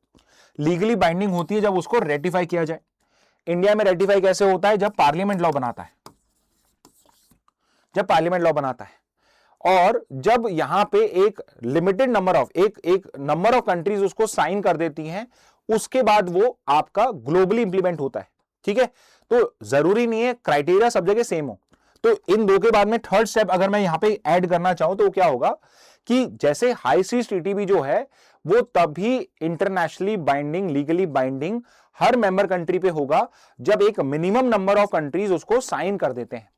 लीगली बाइंडिंग होती है जब उसको रेटिफाई किया जाए। इंडिया में रेटिफाई कैसे होता है? जब पार्लियामेंट लॉ बनाता है, जब पार्लियामेंट लॉ बनाता है, और जब यहां पे एक लिमिटेड नंबर ऑफ एक नंबर ऑफ कंट्रीज उसको साइन कर देती हैं, उसके बाद वो आपका ग्लोबली इंप्लीमेंट होता है। ठीक है, तो जरूरी नहीं है क्राइटेरिया सब जगह सेम हो। तो इन दो के बाद में थर्ड स्टेप अगर मैं यहां पे ऐड करना चाहूं तो क्या होगा कि जैसे हाई सीज ट्रीटी भी जो है वो तभी इंटरनेशनली बाइंडिंग, लीगली बाइंडिंग हर मेंबर कंट्री पे होगा जब एक मिनिमम नंबर ऑफ कंट्रीज उसको साइन कर देते हैं।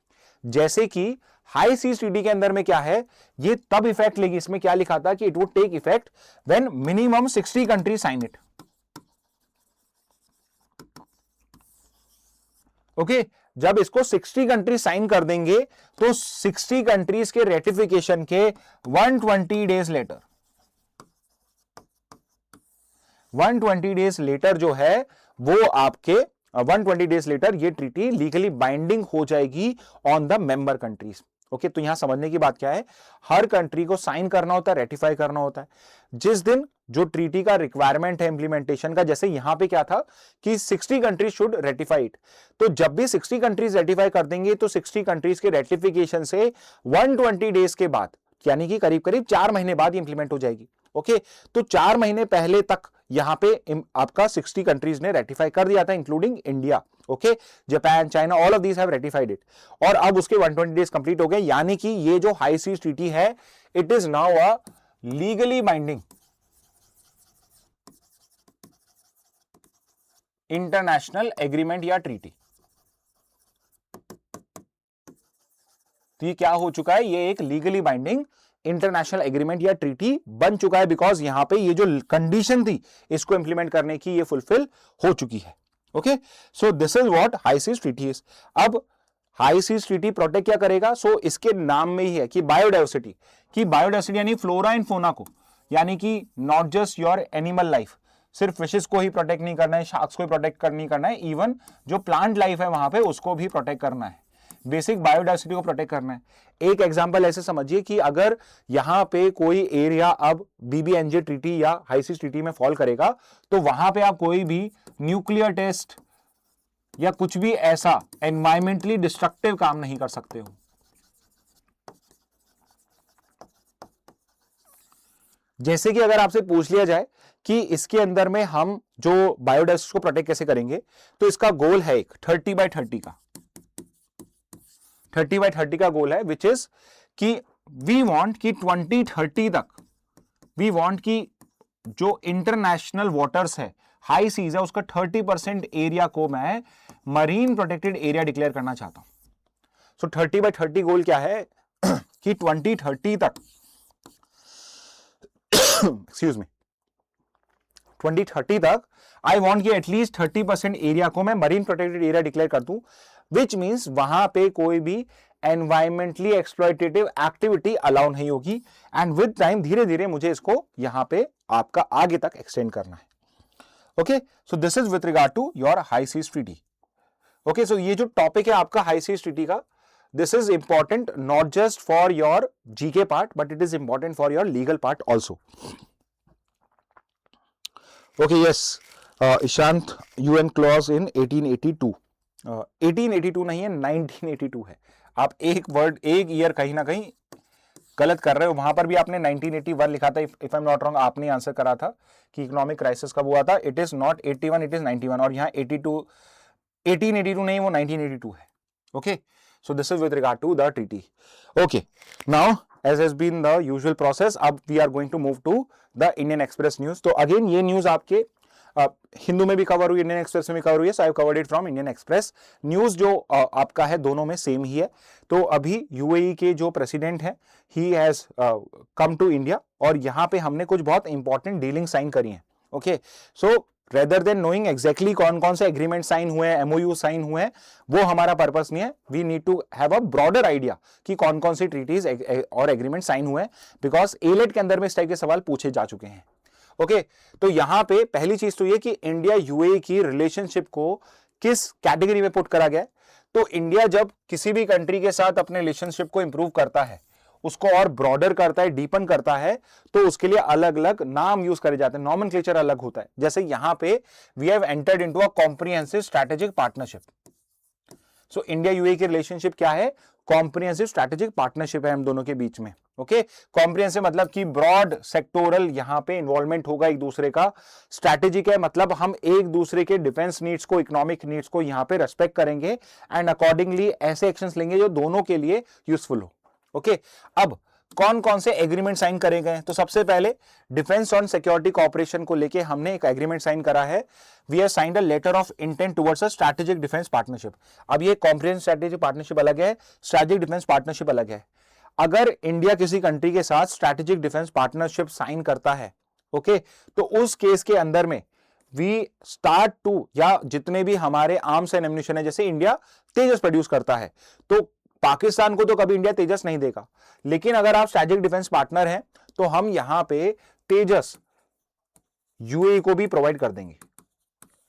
जैसे कि हाई सीज ट्रीटी के अंदर में क्या है, ये तब इफेक्ट लेगी, इसमें क्या लिखा था कि it would take effect when minimum 60 countries sign it. Okay, जब इसको 60 कंट्रीज साइन कर देंगे तो 60 कंट्रीज के रेटिफिकेशन के 120 डेज लेटर, 120 डेज लेटर जो है वो आपके 120 डेज लेटर ये ट्रीटी लीगली बाइंडिंग हो जाएगी on the member countries. Okay, तो यहां समझने की बात क्या है, हर कंट्री को साइन करना होता है, रेटिफाई करना होता है। जिस दिन जो ट्रीटी का रिक्वायरमेंट है इंप्लीमेंटेशन का, जैसे यहां पे क्या था कि 60 कंट्रीज शुड रेटिफाई इट, तो जब भी 60 कंट्रीज रेटिफाई कर देंगे तो 60 कंट्रीज के रेटिफिकेशन से 120 डेज के बाद, यानी कि करीब करीब 4 महीने बाद इंप्लीमेंट हो जाएगी। ओके, तो 4 महीने पहले तक यहां पे आपका 60 कंट्रीज ने रेटिफाई कर दिया था, including India. Okay, Japan, China, all of these have ratified it, और अब उसके 120 डेज कंप्लीट हो गए, यानी कि ये जो हाई सीज ट्रीटी है it is now a legally binding international agreement या ट्रीटी। तो ये क्या हो चुका है, ये एक लीगली बाइंडिंग इंटरनेशनल एग्रीमेंट या ट्रीटी बन चुका है, बिकॉज यहां पे ये जो कंडीशन थी इसको इंप्लीमेंट करने की ये फुलफिल हो चुकी है। Okay, so this is what high seas treaty is. अब हाई सीज ट्रीटी प्रोटेक्ट क्या करेगा? सो इसके नाम में ही है कि बायोडाइवर्सिटी, यानी फ्लोरा एंड फोना को, यानी कि not just your animal life, सिर्फ फिशेस को ही प्रोटेक्ट नहीं करना है, शार्क्स को ही प्रोटेक्ट नहीं करना है, इवन जो प्लांट लाइफ है वहां पे उसको भी प्रोटेक्ट करना है, बेसिक बायोडाइवर्सिटी को प्रोटेक्ट करना है। एक एग्जांपल ऐसे समझिए कि अगर यहां पे कोई एरिया अब बीबीएनजे ट्रीटी या हाई सीज ट्रीटी में फॉल करेगा तो वहां पे आप कोई भी न्यूक्लियर टेस्ट या कुछ भी ऐसा एनवायरमेंटली डिस्ट्रक्टिव काम नहीं कर सकते हो। जैसे कि अगर आपसे पूछ लिया जाए कि इसके अंदर में हम जो बायोडाइवर्सिटी को प्रोटेक्ट कैसे करेंगे, तो इसका गोल है एक 30/30 का, 30/30 का गोल है, विच इज कि वी वांट कि 2030 तक वी वांट कि जो इंटरनेशनल वाटर्स है, हाई सीज है, उसका 30% एरिया को मैं मरीन प्रोटेक्टेड एरिया डिक्लेयर करना चाहता हूं। सो 30/30 गोल क्या है कि 2030 तक एक्सक्यूज मी 2030 तक आई वांट कि एटलीस्ट 30% एरिया को मैं मरीन प्रोटेक्टेड एरिया डिक्लेयर कर दूं, विच मींस वहां पे कोई भी एनवायरमेंटली एक्सप्लॉयटेटिव एक्टिविटी अलाउ नहीं होगी, एंड विद टाइम धीरे धीरे मुझे इसको यहां पे आपका आगे तक एक्सटेंड करना है। Okay, so this is with regard to your high seas treaty. Okay, so ये जो टॉपिक है आपका हाई सीज ट्रीटी का, this is important not just for your GK part but it is important for your legal part also. Okay, yes, Ishant, UNCLOS in 1882, 1882 नहीं है, 1982 है। आप एक वर्ड, एक ईयर कहीं ना कहीं गलत कर रहे हो। वहां पर भी आपने 1981 लिखा था, if I am not wrong, आपने आंसर करा था कि इकोनॉमिक क्राइसिस कब हुआ था। It is not 81, it is 91, और यहाँ 82, 1882 नहीं, वो 1982 है। Okay, so this is with regard to the treaty. Okay, now as has been the usual process, अब we are going to move to the Indian Express news। तो अगेन ये न्यूज आपके हिंदू में भी कवर हुई, इंडियन एक्सप्रेस में भी कवर हुई है, so I have covered it from Indian Express news. जो आपका है दोनों में सेम ही है। तो अभी यूएई के जो प्रेसिडेंट है, he has come to India, और यहाँ पे हमने कुछ बहुत इंपॉर्टेंट डीलिंग साइन करी है। ओके, सो रेदर देन नोइंग एग्जैक्टली कौन कौन से एग्रीमेंट साइन हुए हैं, एमओयू साइन हुए हैं, वो हमारा पर्पस नहीं है। We need to have a broader idea कि कौन कौन सी ट्रीटीज और एग्रीमेंट साइन हुए हैं, बिकॉज एलेट के अंदर में इस टाइप के सवाल पूछे जा चुके हैं। ओके, तो यहां पे पहली चीज तो ये कि इंडिया यूएई की रिलेशनशिप को किस कैटेगरी में पुट करा गया है। तो इंडिया जब किसी भी कंट्री के साथ अपने रिलेशनशिप को इंप्रूव करता है, उसको और ब्रॉडर करता है, डीपन करता है, तो उसके लिए अलग अलग नाम यूज करे जाते हैं, नॉमेनक्लेचर अलग होता है। जैसे यहां पे we have entered into a comprehensive strategic partnership. So India UAE की रिलेशनशिप क्या है? कॉम्प्रिहेंसिव स्ट्रेटेजिक पार्टनरशिप है हम दोनों के बीच में। ओके, कॉम्प्रिहेंसिव मतलब कि ब्रॉड सेक्टोरल यहां पे इन्वॉल्वमेंट होगा एक दूसरे का। स्ट्रेटेजिक है मतलब हम एक दूसरे के डिफेंस नीड्स को, इकोनॉमिक नीड्स को यहां पे रेस्पेक्ट करेंगे एंड अकॉर्डिंगली ऐसे एक्शंस लेंगे जो दोनों के लिए यूजफुल हो। ओके, अब कौन कौन से एग्रीमेंट साइन करे गए? तो सबसे पहले डिफेंस ऑन सिक्योरिटी कॉपरेशन को लेके हमने एक एग्रीमेंट साइन करा है। We have signed a letter of intent towards a strategic defence partnership. अब ये कॉम्प्रिहेंसिव स्ट्रेटेजिक पार्टनरशिप अलग है, स्ट्रेटेजिक डिफेंस पार्टनरशिप अलग है। अगर इंडिया किसी कंट्री के साथ स्ट्रेटेजिक डिफेंस पार्टनरशिप साइन करता है, ओके, तो उस केस के अंदर में वी स्टार्ट टू, या जितने भी हमारे आर्म्स एंड एम्युनिशन है, जैसे इंडिया तेजस प्रोड्यूस करता है, तो पाकिस्तान को तो कभी इंडिया तेजस नहीं देगा, लेकिन अगर आप स्ट्रेटेजिक डिफेंस पार्टनर हैं तो हम यहां पे तेजस यूएई को भी प्रोवाइड कर देंगे,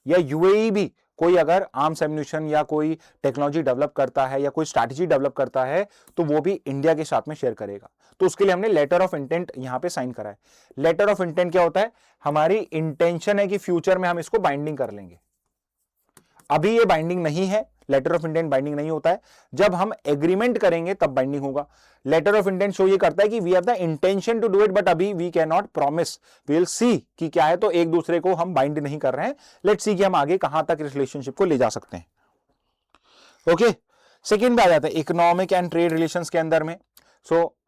या यूएई भी कोई अगर आर्म्स एम्युनिशन या कोई टेक्नोलॉजी डेवलप करता है या कोई स्ट्रैटेजी डेवलप करता है तो वो भी इंडिया के साथ में शेयर करेगा। तो उसके लिए हमने लेटर ऑफ इंटेंट यहां पे साइन करा है। लेटर ऑफ इंटेंट क्या होता है? हमारी इंटेंशन है कि फ्यूचर में हम इसको बाइंडिंग कर लेंगे। अभी ये बाइंडिंग नहीं है, लेटर ऑफ इंटेंट बाइंडिंग नहीं होता है, जब हम एग्रीमेंट करेंगे तब बाइंडिंग होगा। लेटर ऑफ इंटेंट शो ये करता है कि we have the intention to do it, but अभी we can not promise, we will see कि क्या है, तो एक दूसरे को हम बाइंड नहीं कर रहे हैं। लेट्स सी कि हम आगे कहां तक रिलेशनशिप को ले जा सकते हैं। ओके, सेकेंड पे आ जाता है इकोनॉमिक एंड ट्रेड रिलेशंस के अंदर में।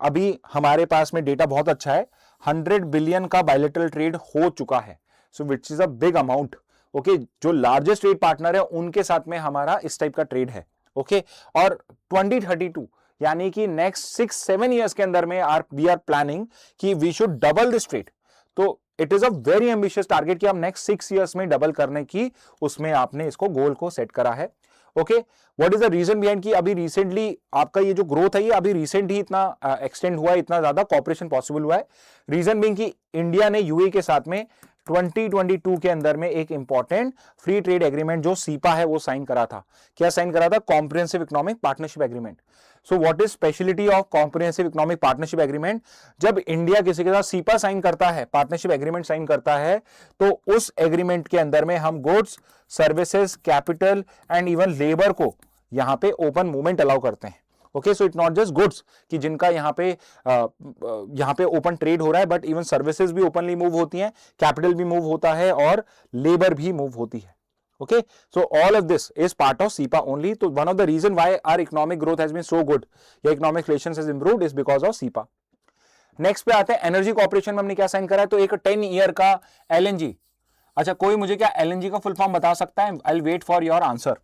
अभी हमारे पास में डेटा बहुत अच्छा है, 100 बिलियन का बायलैटरल ट्रेड हो चुका है, which is a big amount. Okay, जो लार्जेस्ट ट्रेड पार्टनर है उनके साथ में हमारा इस टाइप का ट्रेड है। ओके, और 2032 यानी कि नेक्स्ट 6-7 ईयर्स के अंदर में वी आर प्लानिंग कि we should double this trade. तो it is a very ambitious target कि हम नेक्स्ट 6 ईयर्स में डबल करने की उसमें आपने इसको गोल को सेट करा है। Okay, what is the reason behind कि अभी रिसेंटली आपका ये जो ग्रोथ है ये अभी रिसेंट ही इतना एक्सटेंड हुआ है, इतना ज्यादा कॉपरेशन पॉसिबल हुआ है। रीजन बीइंग कि इंडिया ने यूएई के साथ में 2022 के अंदर में एक इंपॉर्टेंट फ्री ट्रेड एग्रीमेंट जो सीपा है वो साइन करा था। क्या साइन करा था? Comprehensive economic partnership agreement. So what is speciality of comprehensive economic partnership agreement? जब इंडिया किसी के साथ सीपा साइन करता है, पार्टनरशिप एग्रीमेंट साइन करता है, तो उस एग्रीमेंट के अंदर में हम goods, services, capital and even labour को यहां पे ओपन मूवमेंट अलाउ करते हैं। Okay, so it not just goods कि जिनका यहाँ पे ओपन ट्रेड हो रहा है, बट इवन सर्विसेज भी ओपनली मूव होती हैं, कैपिटल भी मूव होता है और लेबर भी मूव होती है। Okay, so all of this is part of CEPA only. So one of the reason why our economic growth has been so good, या economic relations has improved is because of CEPA. Next पे आते हैं एनर्जी कॉर्पोरेशन में हमने क्या साइन करा है? तो एक 10 ईयर का एलएनजी। अच्छा, कोई मुझे क्या एलएनजी का फुल फॉर्म बता सकता है? I will wait for your answer.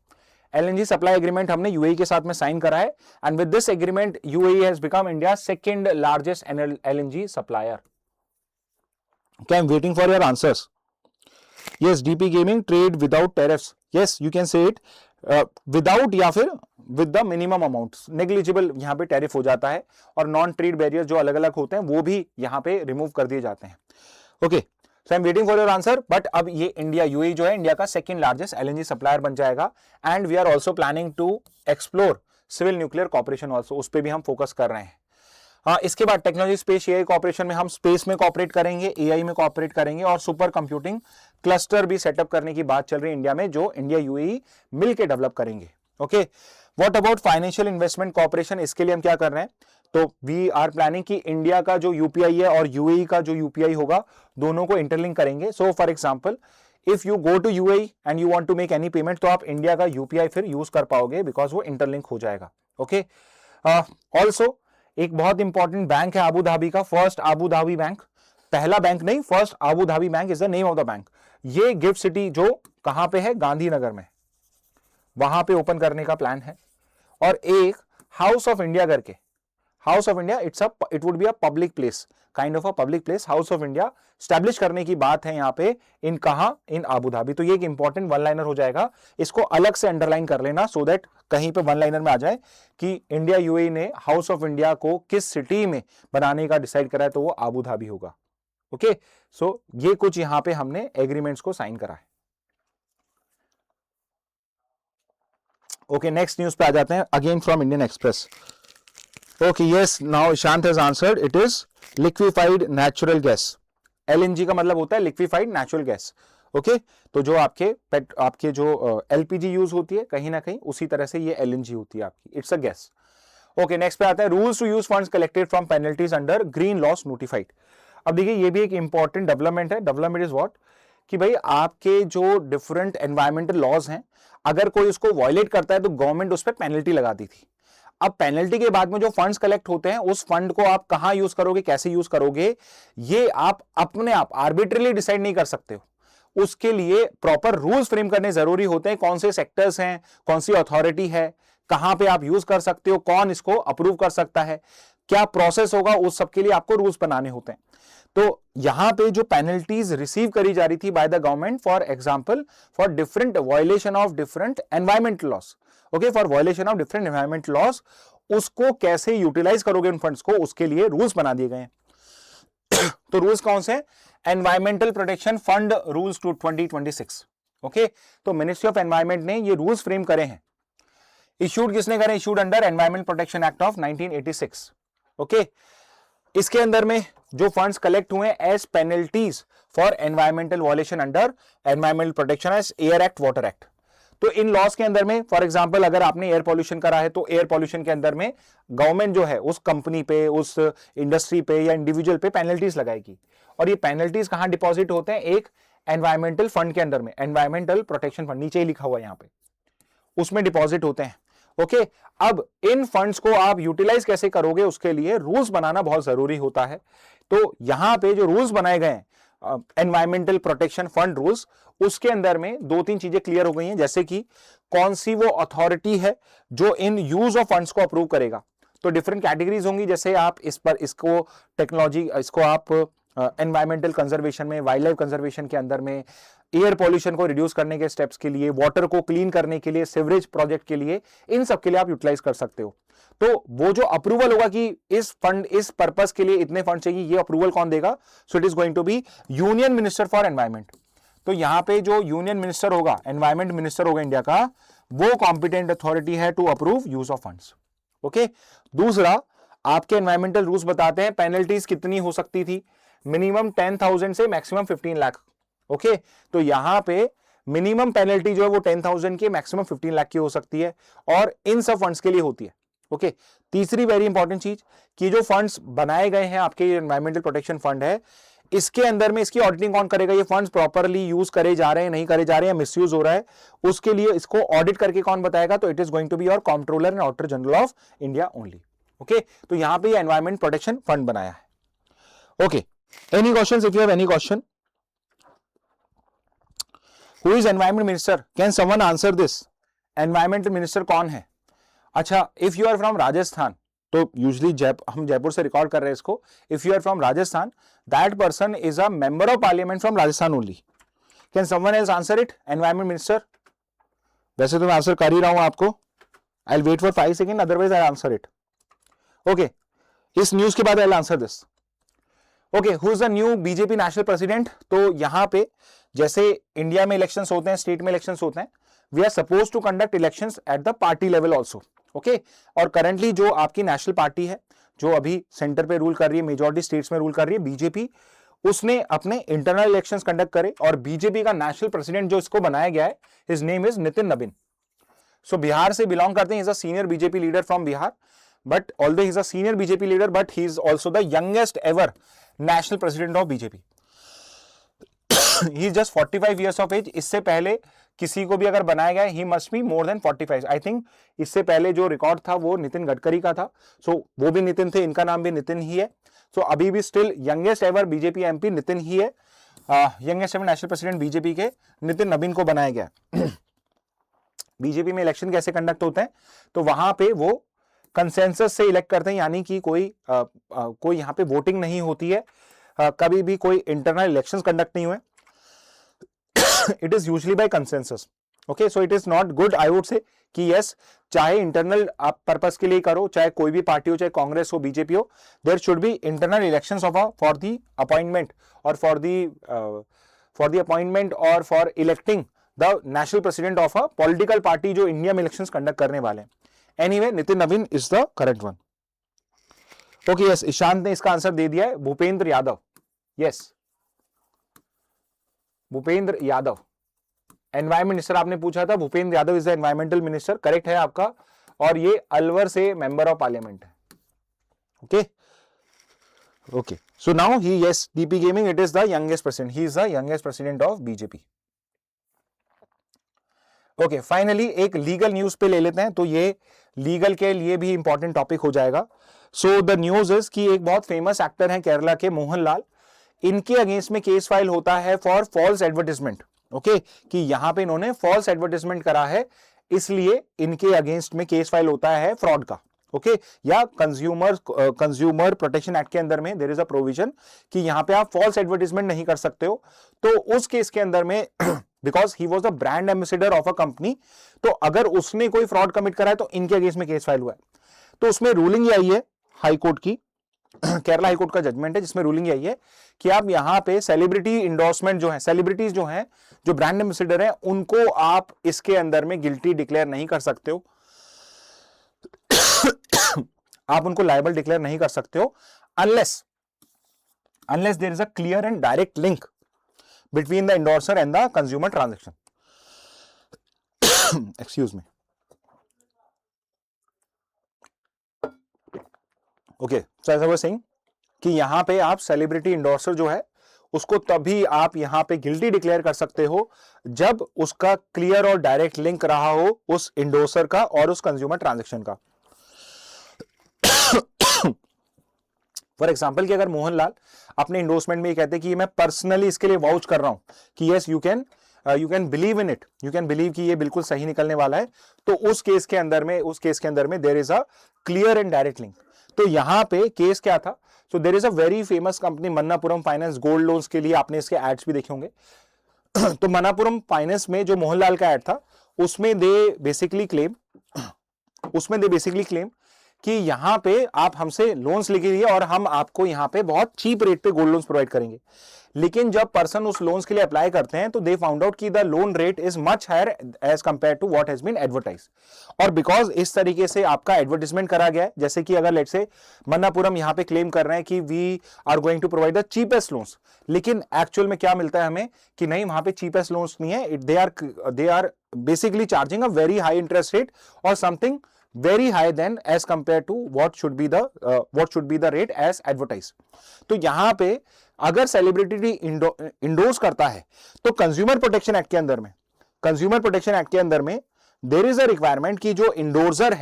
LNG supply agreement हमने यूएई के साथ में साइन करा है and with this agreement UAE has become India second largest LNG supplier. Okay, I'm waiting for your answers. Yes, DP Gaming trade without tariffs. Yes, you can say it without या फिर with the minimum amounts. Negligible यहाँ पे टैरिफ हो जाता है और नॉन ट्रेड बैरियर्स जो अलग अलग होते हैं वो भी यहाँ पे रिमूव कर दिए जाते हैं। Okay, so I am waiting for your answer. But अब ये इंडिया यूएई जो है इंडिया का सेकंड लार्जेस्ट एलएनजी सप्लायर बन जाएगा and we are also planning to explore civil nuclear corporation also, उस पर भी हम फोकस कर रहे हैं। इसके बाद टेक्नोलॉजी स्पेस एआई कॉर्पोरेशन में हम स्पेस में कॉर्पोरेट करेंगे, एआई में कॉर्पोरेट करेंगे और सुपर कंप्यूटिंग क्लस्टर भी सेटअप करने की बात चल रही है इंडिया में, जो इंडिया यूएई मिलकर डेवलप करेंगे। Okay, what about financial investment corporation? इसके लिए हम क्या कर रहे हैं? तो वी आर प्लानिंग कि इंडिया का जो यूपीआई है और यूएई का जो यूपीआई होगा दोनों को इंटरलिंक करेंगे। So for example if you go to UAE and you want to make any payment, तो आप इंडिया का यूपीआई फिर यूज कर पाओगे बिकॉज वो इंटरलिंक हो जाएगा। ओके, ऑल्सो एक बहुत इंपॉर्टेंट बैंक है अबू धाबी का, फर्स्ट अबू धाबी बैंक, पहला बैंक नहीं, first Abu Dhabi bank is the name of the bank. ये गिफ्ट सिटी जो कहां पे है? गांधीनगर में, वहां पे ओपन करने का प्लान है। और एक हाउस ऑफ इंडिया करके, house of India it would be a public place, kind of a public place, house of India establish करने की बात है यहाँ पे। इन कहां? इन अबू धाबी। तो ये एक इंपॉर्टेंट वन लाइनर हो जाएगा, इसको अलग से अंडरलाइन कर लेना सो दैट कहीं पे वन लाइनर में आ जाए कि इंडिया यूएई ने हाउस ऑफ इंडिया को किस सिटी में बनाने का डिसाइड करा है, तो वो अबू धाबी होगा। ओके, सो ये कुछ यहां पे हमने एग्रीमेंट्स को साइन करा है। ओके, नेक्स्ट न्यूज पे आ जाते हैं, again from Indian express. Okay, yes, now Ishant has answered, it is liquefied natural gas. LNG का मतलब होता है लिक्विफाइड नेचुरल गैस। ओके, तो जो आपके जो एलपीजी यूज होती है कहीं ना कहीं, उसी तरह से ये एलएनजी होती है आपकी, it's a gas. Okay, next पे आते हैं, rules to use funds collected from penalties under green laws notified. अब देखिए, ये भी एक इंपॉर्टेंट डेवलपमेंट है। डेवलपमेंट इज व्हाट, कि भाई आपके जो डिफरेंट एनवायरमेंटल लॉज हैं, अगर कोई उसको वायलेट करता है तो गवर्नमेंट उस पर पेनल्टी लगाती थी। अब पेनल्टी के बाद में जो फंड्स कलेक्ट होते हैं, उस फंड को आप कहां यूज करोगे, कैसे यूज करोगे, ये आप अपने आप आर्बिट्रली डिसाइड नहीं कर सकते हो। उसके लिए प्रॉपर रूल्स फ्रेम करने जरूरी होते हैं। कौन से सेक्टर्स हैं, कौन सी अथॉरिटी है, कहां पे आप यूज कर सकते हो, कौन इसको अप्रूव कर सकता है, क्या प्रोसेस होगा, उस सब के लिए आपको रूल्स बनाने होते हैं। तो यहां पे जो पेनल्टीज रिसीव करी जा रही थी by the government, for example for different violation of different environmental loss, okay, for violation of different environmental loss, उसको कैसे यूटिलाइज करोगे उन फंड्स को, उसके लिए रूल्स बना दिए गए हैं। तो रूल्स कौन से? Environmental protection fund rules to 2026। Okay, तो मिनिस्ट्री ऑफ एनवायरमेंट ने ये रूल्स फ्रेम करे हैं। इश्यूड किसने करे? Issued under environment protection act of 1986। Okay, इसके अंदर में जो फंड्स कलेक्ट हुए as penalties for environmental violation under environmental protection as air act, water act. तो इन लॉस के अंदर में फॉर एग्जांपल अगर आपने एयर पॉल्यूशन करा है, तो एयर पॉल्यूशन के अंदर में गवर्नमेंट जो है उस कंपनी पे, उस इंडस्ट्री पे या इंडिविजुअल पे पेनल्टीज लगाएगी। और ये पेनल्टीज कहां डिपॉजिट होते हैं? एक एनवायरमेंटल फंड के अंदर में, एनवायरमेंटल प्रोटेक्शन फंड, नीचे ही लिखा हुआ है यहां पे, उसमें डिपॉजिट होते हैं। ओके, अब इन फंड्स को आप यूटिलाइज कैसे करोगे, उसके लिए रूल्स बनाना बहुत जरूरी होता है। तो यहां पे जो रूल्स बनाए गए हैं एनवायरमेंटल प्रोटेक्शन फंड रूल्स, उसके अंदर में दो तीन चीजें क्लियर हो गई हैं, जैसे कि कौन सी वो अथॉरिटी है जो इन यूज ऑफ फंड्स को अप्रूव करेगा। तो डिफरेंट कैटेगरीज होंगी, जैसे आप इस पर इसको टेक्नोलॉजी, इसको आप एनवायरमेंटल कंजर्वेशन में, वाइल्ड लाइफ कंजर्वेशन के अंदर में, एयर पॉल्यूशन को रिड्यूस करने के स्टेप्स के लिए, वाटर को क्लीन करने के लिए, सीवरेज प्रोजेक्ट के लिए, इन सब के लिए आप यूटिलाइज कर सकते हो। तो वो जो अप्रूवल होगा कि इस फंड, इस पर्पस के लिए इतने फंड चाहिए, ये अप्रूवल कौन देगा? So it is going to be union minister for environment. तो यहां पे जो यूनियन मिनिस्टर होगा, एनवायरमेंट मिनिस्टर होगा इंडिया का, वो कॉम्पिटेंट अथॉरिटी है to approve use of funds. Okay, दूसरा, आपके एनवायरमेंटल रूल्स बताते हैं पेनल्टीज कितनी हो सकती थी, मिनिमम 10,000 से मैक्सिमम 15 लाख। ओके, तो यहां पे मिनिमम पेनल्टी जो है वो 10,000 की, मैक्सिमम 15 लाख की हो सकती है, और इन सब फंड्स के लिए होती है। ओके, तीसरी वेरी इंपॉर्टेंट चीज कि जो फंड्स बनाए गए हैं आपके, एनवायरमेंटल प्रोटेक्शन फंड है, इसके अंदर में इसकी ऑडिटिंग कौन करेगा? ये फंड्स प्रॉपरली यूज करे जा रहे हैं, नहीं करे जा रहे हैं, मिसयूज हो रहा है, उसके लिए इसको ऑडिट करके कौन बताएगा? तो it is going to be your controller and auditor general of India only. Okay, तो यहां पे एनवायरमेंट प्रोटेक्शन फंड बनाया है। Okay, any questions? If you have any question, who is environment minister? Can someone answer this? Environmental minister कौन है? अच्छा, if you are from Rajasthan, तो यूजली हम जयपुर से रिकॉर्ड कर रहे हैं इसको, if you are from Rajasthan, that person is a member of parliament from Rajasthan only. Can someone else answer it? Environment minister. वैसे तो मैं आंसर कर ही रहा हूं आपको, I wait for 5 second, otherwise I answer it. Okay, इस न्यूज के बाद I will answer this. Okay, who is the new BJP national president? तो यहां पे जैसे इंडिया में इलेक्शंस होते हैं, स्टेट में इलेक्शंस होते हैं, we are suppose to conduct elections at the party level also. Okay, और करंटली जो आपकी नेशनल पार्टी है, जो अभी सेंटर पे रूल कर रही है, मेजॉरिटी स्टेट्स में रूल कर रही है, बीजेपी, उसने अपने इंटरनल इलेक्शंस कंडक्ट करे, और बीजेपी का नेशनल प्रेसिडेंट जो इसको बनाया गया है, his name is Nitin Nabin. So Bihar से बिलोंग करते हैं, is a senior BJP leader from Bihar, but although he is a senior BJP leader, but he is also the youngest ever national president of BJP. He is just 45 years of age. इससे पहले किसी को भी अगर बनाया गया, he must be more than 45। I think इससे पहले जो रिकॉर्ड था वो नितिन गडकरी का था, सो वो भी नितिन थे, इनका नाम भी नितिन ही है। सो अभी भी still youngest ever BJP MP Nitin ही है, youngest ever national president BJP के नितिन नबीन को बनाया गया। बीजेपी में इलेक्शन कैसे कंडक्ट होते हैं? तो वहां पे वो कंसेंसस से इलेक्ट करते हैं, यानी कि कोई यहाँ पे वोटिंग नहीं होती है, कभी भी कोई इंटरनल इलेक्शंस कंडक्ट नहीं हुए, it is usually by consensus. Okay, so it is not good, I would say कि यस, चाहे इंटरनल आप पर्पस के लिए करो, चाहे कोई भी पार्टी हो, चाहे कांग्रेस हो, बीजेपी हो, there should be internal elections of for the appointment और फॉर द अपॉइंटमेंट और for electing the national president of a political party जो इंडिया में इलेक्शंस कंडक्ट करने वाले हैं. Anyway, Nitin Naveen is the correct one. Okay, yes, Ishant ने इसका आंसर दे दिया है, Bhupendra Yadav. Yes, Bhupendra Yadav environment minister आपने पूछा था, Bhupendra Yadav is the environmental minister, correct है आपका. और ये अलवर से मेंबर ऑफ पार्लियामेंट है. Okay okay, so now he, yes, DP gaming, it is the youngest president, he is the youngest president of BJP. Okay, finally एक लीगल न्यूज पे ले लेते हैं, तो ये लीगल के लिए भी इंपॉर्टेंट टॉपिक हो जाएगा. सो द न्यूज इज कि एक बहुत फेमस एक्टर हैं केरला के, मोहनलाल, इनके अगेंस्ट में केस फाइल होता है फॉर फॉल्स एडवर्टाइजमेंट. ओके, कि यहां पे इन्होंने फॉल्स एडवर्टाइजमेंट करा है, इसलिए इनके अगेंस्ट में केस फाइल होता है फ्रॉड का. ओके, या कंज्यूमर प्रोटेक्शन एक्ट के अंदर में देयर इज अ प्रोविजन कि यहां पे आप फॉल्स एडवर्टाइजमेंट नहीं कर सकते हो. तो उस केस के अंदर में because he was the brand ambassador of a company, तो अगर उसने कोई फ्रॉड कमिट करा है तो इनके अगेंस्ट में केस फाइल हुआ है. तो उसमें रूलिंग आई है हाईकोर्ट की, केरला हाईकोर्ट का जजमेंट है जिसमें रूलिंग आई है कि आप यहां पे सेलिब्रिटी इंडोर्समेंट जो है, सेलिब्रिटीज जो हैं, जो ब्रांड एम्बेसडर हैं, उनको आप इसके अंदर में गिल्टी डिक्लेयर नहीं कर सकते हो. आप उनको लायबल डिक्लेयर नहीं कर सकते हो unless there is a clear and direct link between the endorser and the consumer transaction. Excuse me. Okay, so as I was saying कि यहां पे आप सेलिब्रिटी इंडोर्सर जो है उसको तभी आप यहां पे गिल्टी डिक्लेयर कर सकते हो जब उसका क्लियर और डायरेक्ट लिंक रहा हो उस इंडोर्सर का और उस कंज्यूमर ट्रांजैक्शन का. फॉर एग्जाम्पल कि अगर मोहनलाल अपने इंडोर्समेंट में ये कहते कि मैं पर्सनली इसके लिए वाउच कर रहा हूं कि yes you can believe in it, you can believe कि ये बिल्कुल सही निकलने वाला है, तो उस केस के अंदर में there is a clear and direct link. तो यहां पे केस क्या था, so there is a very famous company Manappuram finance, gold loans के लिए आपने इसके एड्स भी देखे होंगे. तो मन्नापुरम फाइनेंस में जो मोहनलाल का एड था उसमें दे बेसिकली क्लेम कि यहां पे आप हमसे लोन्स लेके दिए और हम आपको यहां पे बहुत चीप रेट पे गोल्ड लोन्स प्रोवाइड करेंगे. लेकिन जब पर्सन उस लोन्स के लिए अप्लाई करते हैं तो they found out that the loan rate is much higher as compare to what has been advertise. और बिकॉज इस तरीके से आपका एडवर्टाइजमेंट करा गया है, जैसे कि अगर लेट्स से मन्नापुरम यहां पे क्लेम कर रहे हैं कि we are going to provide the cheapest loans, लेकिन एक्चुअल में क्या मिलता है हमें कि नहीं, वहां पे चीपेस्ट लोन्स नहीं है, they are basically charging a very high interest rate और something very high than as compared to what should be the rate as advertised. तो यहां पे अगर सेलिब्रिटी इंडोर्स करता है तो कंज्यूमर प्रोटेक्शन एक्ट के अंदर में देयर इज अ रिक्वायरमेंट कि जो इंडोर्सर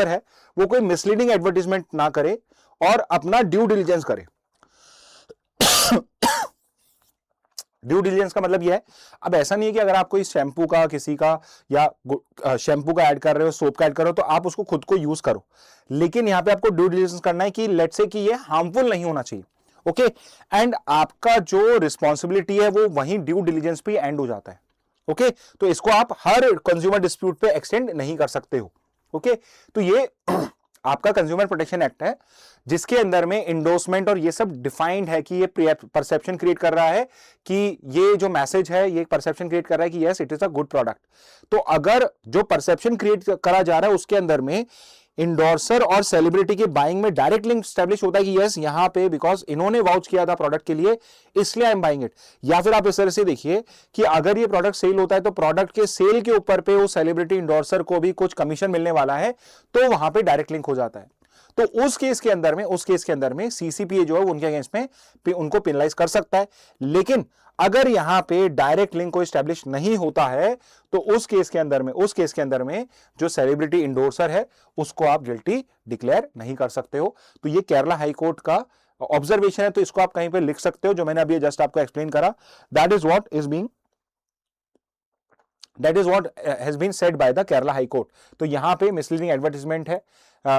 है वो कोई मिसलीडिंग एडवर्टाइजमेंट ना करे और अपना ड्यू डिलिजेंस करे. ड्यू डिलिजेंस का मतलब यह है, अब ऐसा नहीं है कि अगर आप कोई शैम्पू का किसी का या शैम्पू का ऐड कर रहे हो, सोप का ऐड कर रहे हो, तो आप उसको खुद को यूज करो, लेकिन यहां पे आपको ड्यू डिलिजेंस करना है कि लेट्स से कि ये हार्मफुल नहीं होना चाहिए. ओके, एंड आपका जो रिस्पॉन्सिबिलिटी है वो वहीं ड्यू डिलिजेंस पे एंड हो जाता है. ओके, तो इसको आप हर कंज्यूमर डिस्प्यूट पे एक्सटेंड नहीं कर सकते हो. ओके, तो ये आपका कंज्यूमर प्रोटेक्शन एक्ट है जिसके अंदर में इंडोर्समेंट और ये सब डिफाइंड है कि ये परसेप्शन क्रिएट कर रहा है कि ये जो मैसेज है ये परसेप्शन क्रिएट कर रहा है कि yes it is a good product. तो अगर जो परसेप्शन क्रिएट करा जा रहा है उसके अंदर में इंडोर्सर और सेलिब्रिटी के बाइंग में डायरेक्ट लिंक स्टैब्लिश होता है कि यस यहां पे बिकॉज इन्होंने वाउच किया था प्रोडक्ट के लिए इसलिए आई एम बाइंग इट. या फिर आप इस तरह से देखिए कि अगर ये प्रोडक्ट सेल होता है तो प्रोडक्ट के सेल के ऊपर पे वो सेलिब्रिटी इंडोर्सर को भी कुछ कमीशन मिलने वाला है, तो वहां पे डायरेक्ट लिंक हो जाता है. तो उस केस के अंदर में सीसीपीए जो है उनके अगेंस्ट में उनको पेनलाइज कर सकता है. लेकिन अगर यहां पे डायरेक्ट लिंक को एस्टैब्लिश नहीं होता है तो उस केस के अंदर में जो सेलिब्रिटी इंडोर्सर है उसको आप गिल्टी डिक्लेयर नहीं कर सकते हो. तो ये केरला हाई कोर्ट का ऑब्जर्वेशन है, तो इसको आप कहीं पे लिख सकते हो, जो मैंने अभी जस्ट आपको एक्सप्लेन करा. That is what has been said by the Kerala High Court. तो यहां पे मिसलीडिंग एडवर्टाइजमेंट है,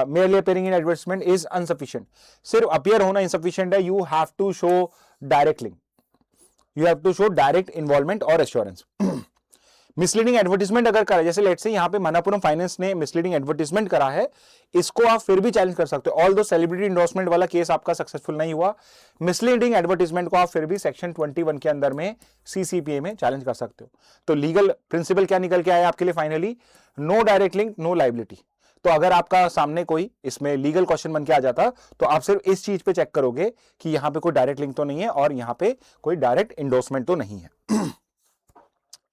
merely appearing in advertisement is insufficient. सिर्फ appear होना insufficient है, you have to show direct link, you have to show direct involvement or assurance. Misleading advertisement अगर करा, जैसे लेट्स से यहाँ पे मनापुरम फाइनेंस ने मिसलीडिंग एडवर्टीजमेंट करा है, इसको आप फिर भी चैलेंज कर सकते हो। ऑल दो सेलिब्रिटी इंडोर्समेंट वाला केस आपका सक्सेसफुल नहीं हुआ, मिसलीडिंग एडवर्टीजमेंट को आप फिर भी सेक्शन 21 के अंदर में सीसीपीए में चैलेंज कर सकते हो। तो लीगल प्रिंसिपल क्या निकल के आया आपके लिए finally? No direct link, no liability. तो अगर आपका सामने कोई इसमें लीगल क्वेश्चन बन के आ जाता तो आप सिर्फ इस चीज पे चेक करोगे कि यहां पे कोई डायरेक्ट लिंक तो नहीं है और यहां पे कोई डायरेक्ट इंडोर्समेंट तो नहीं है।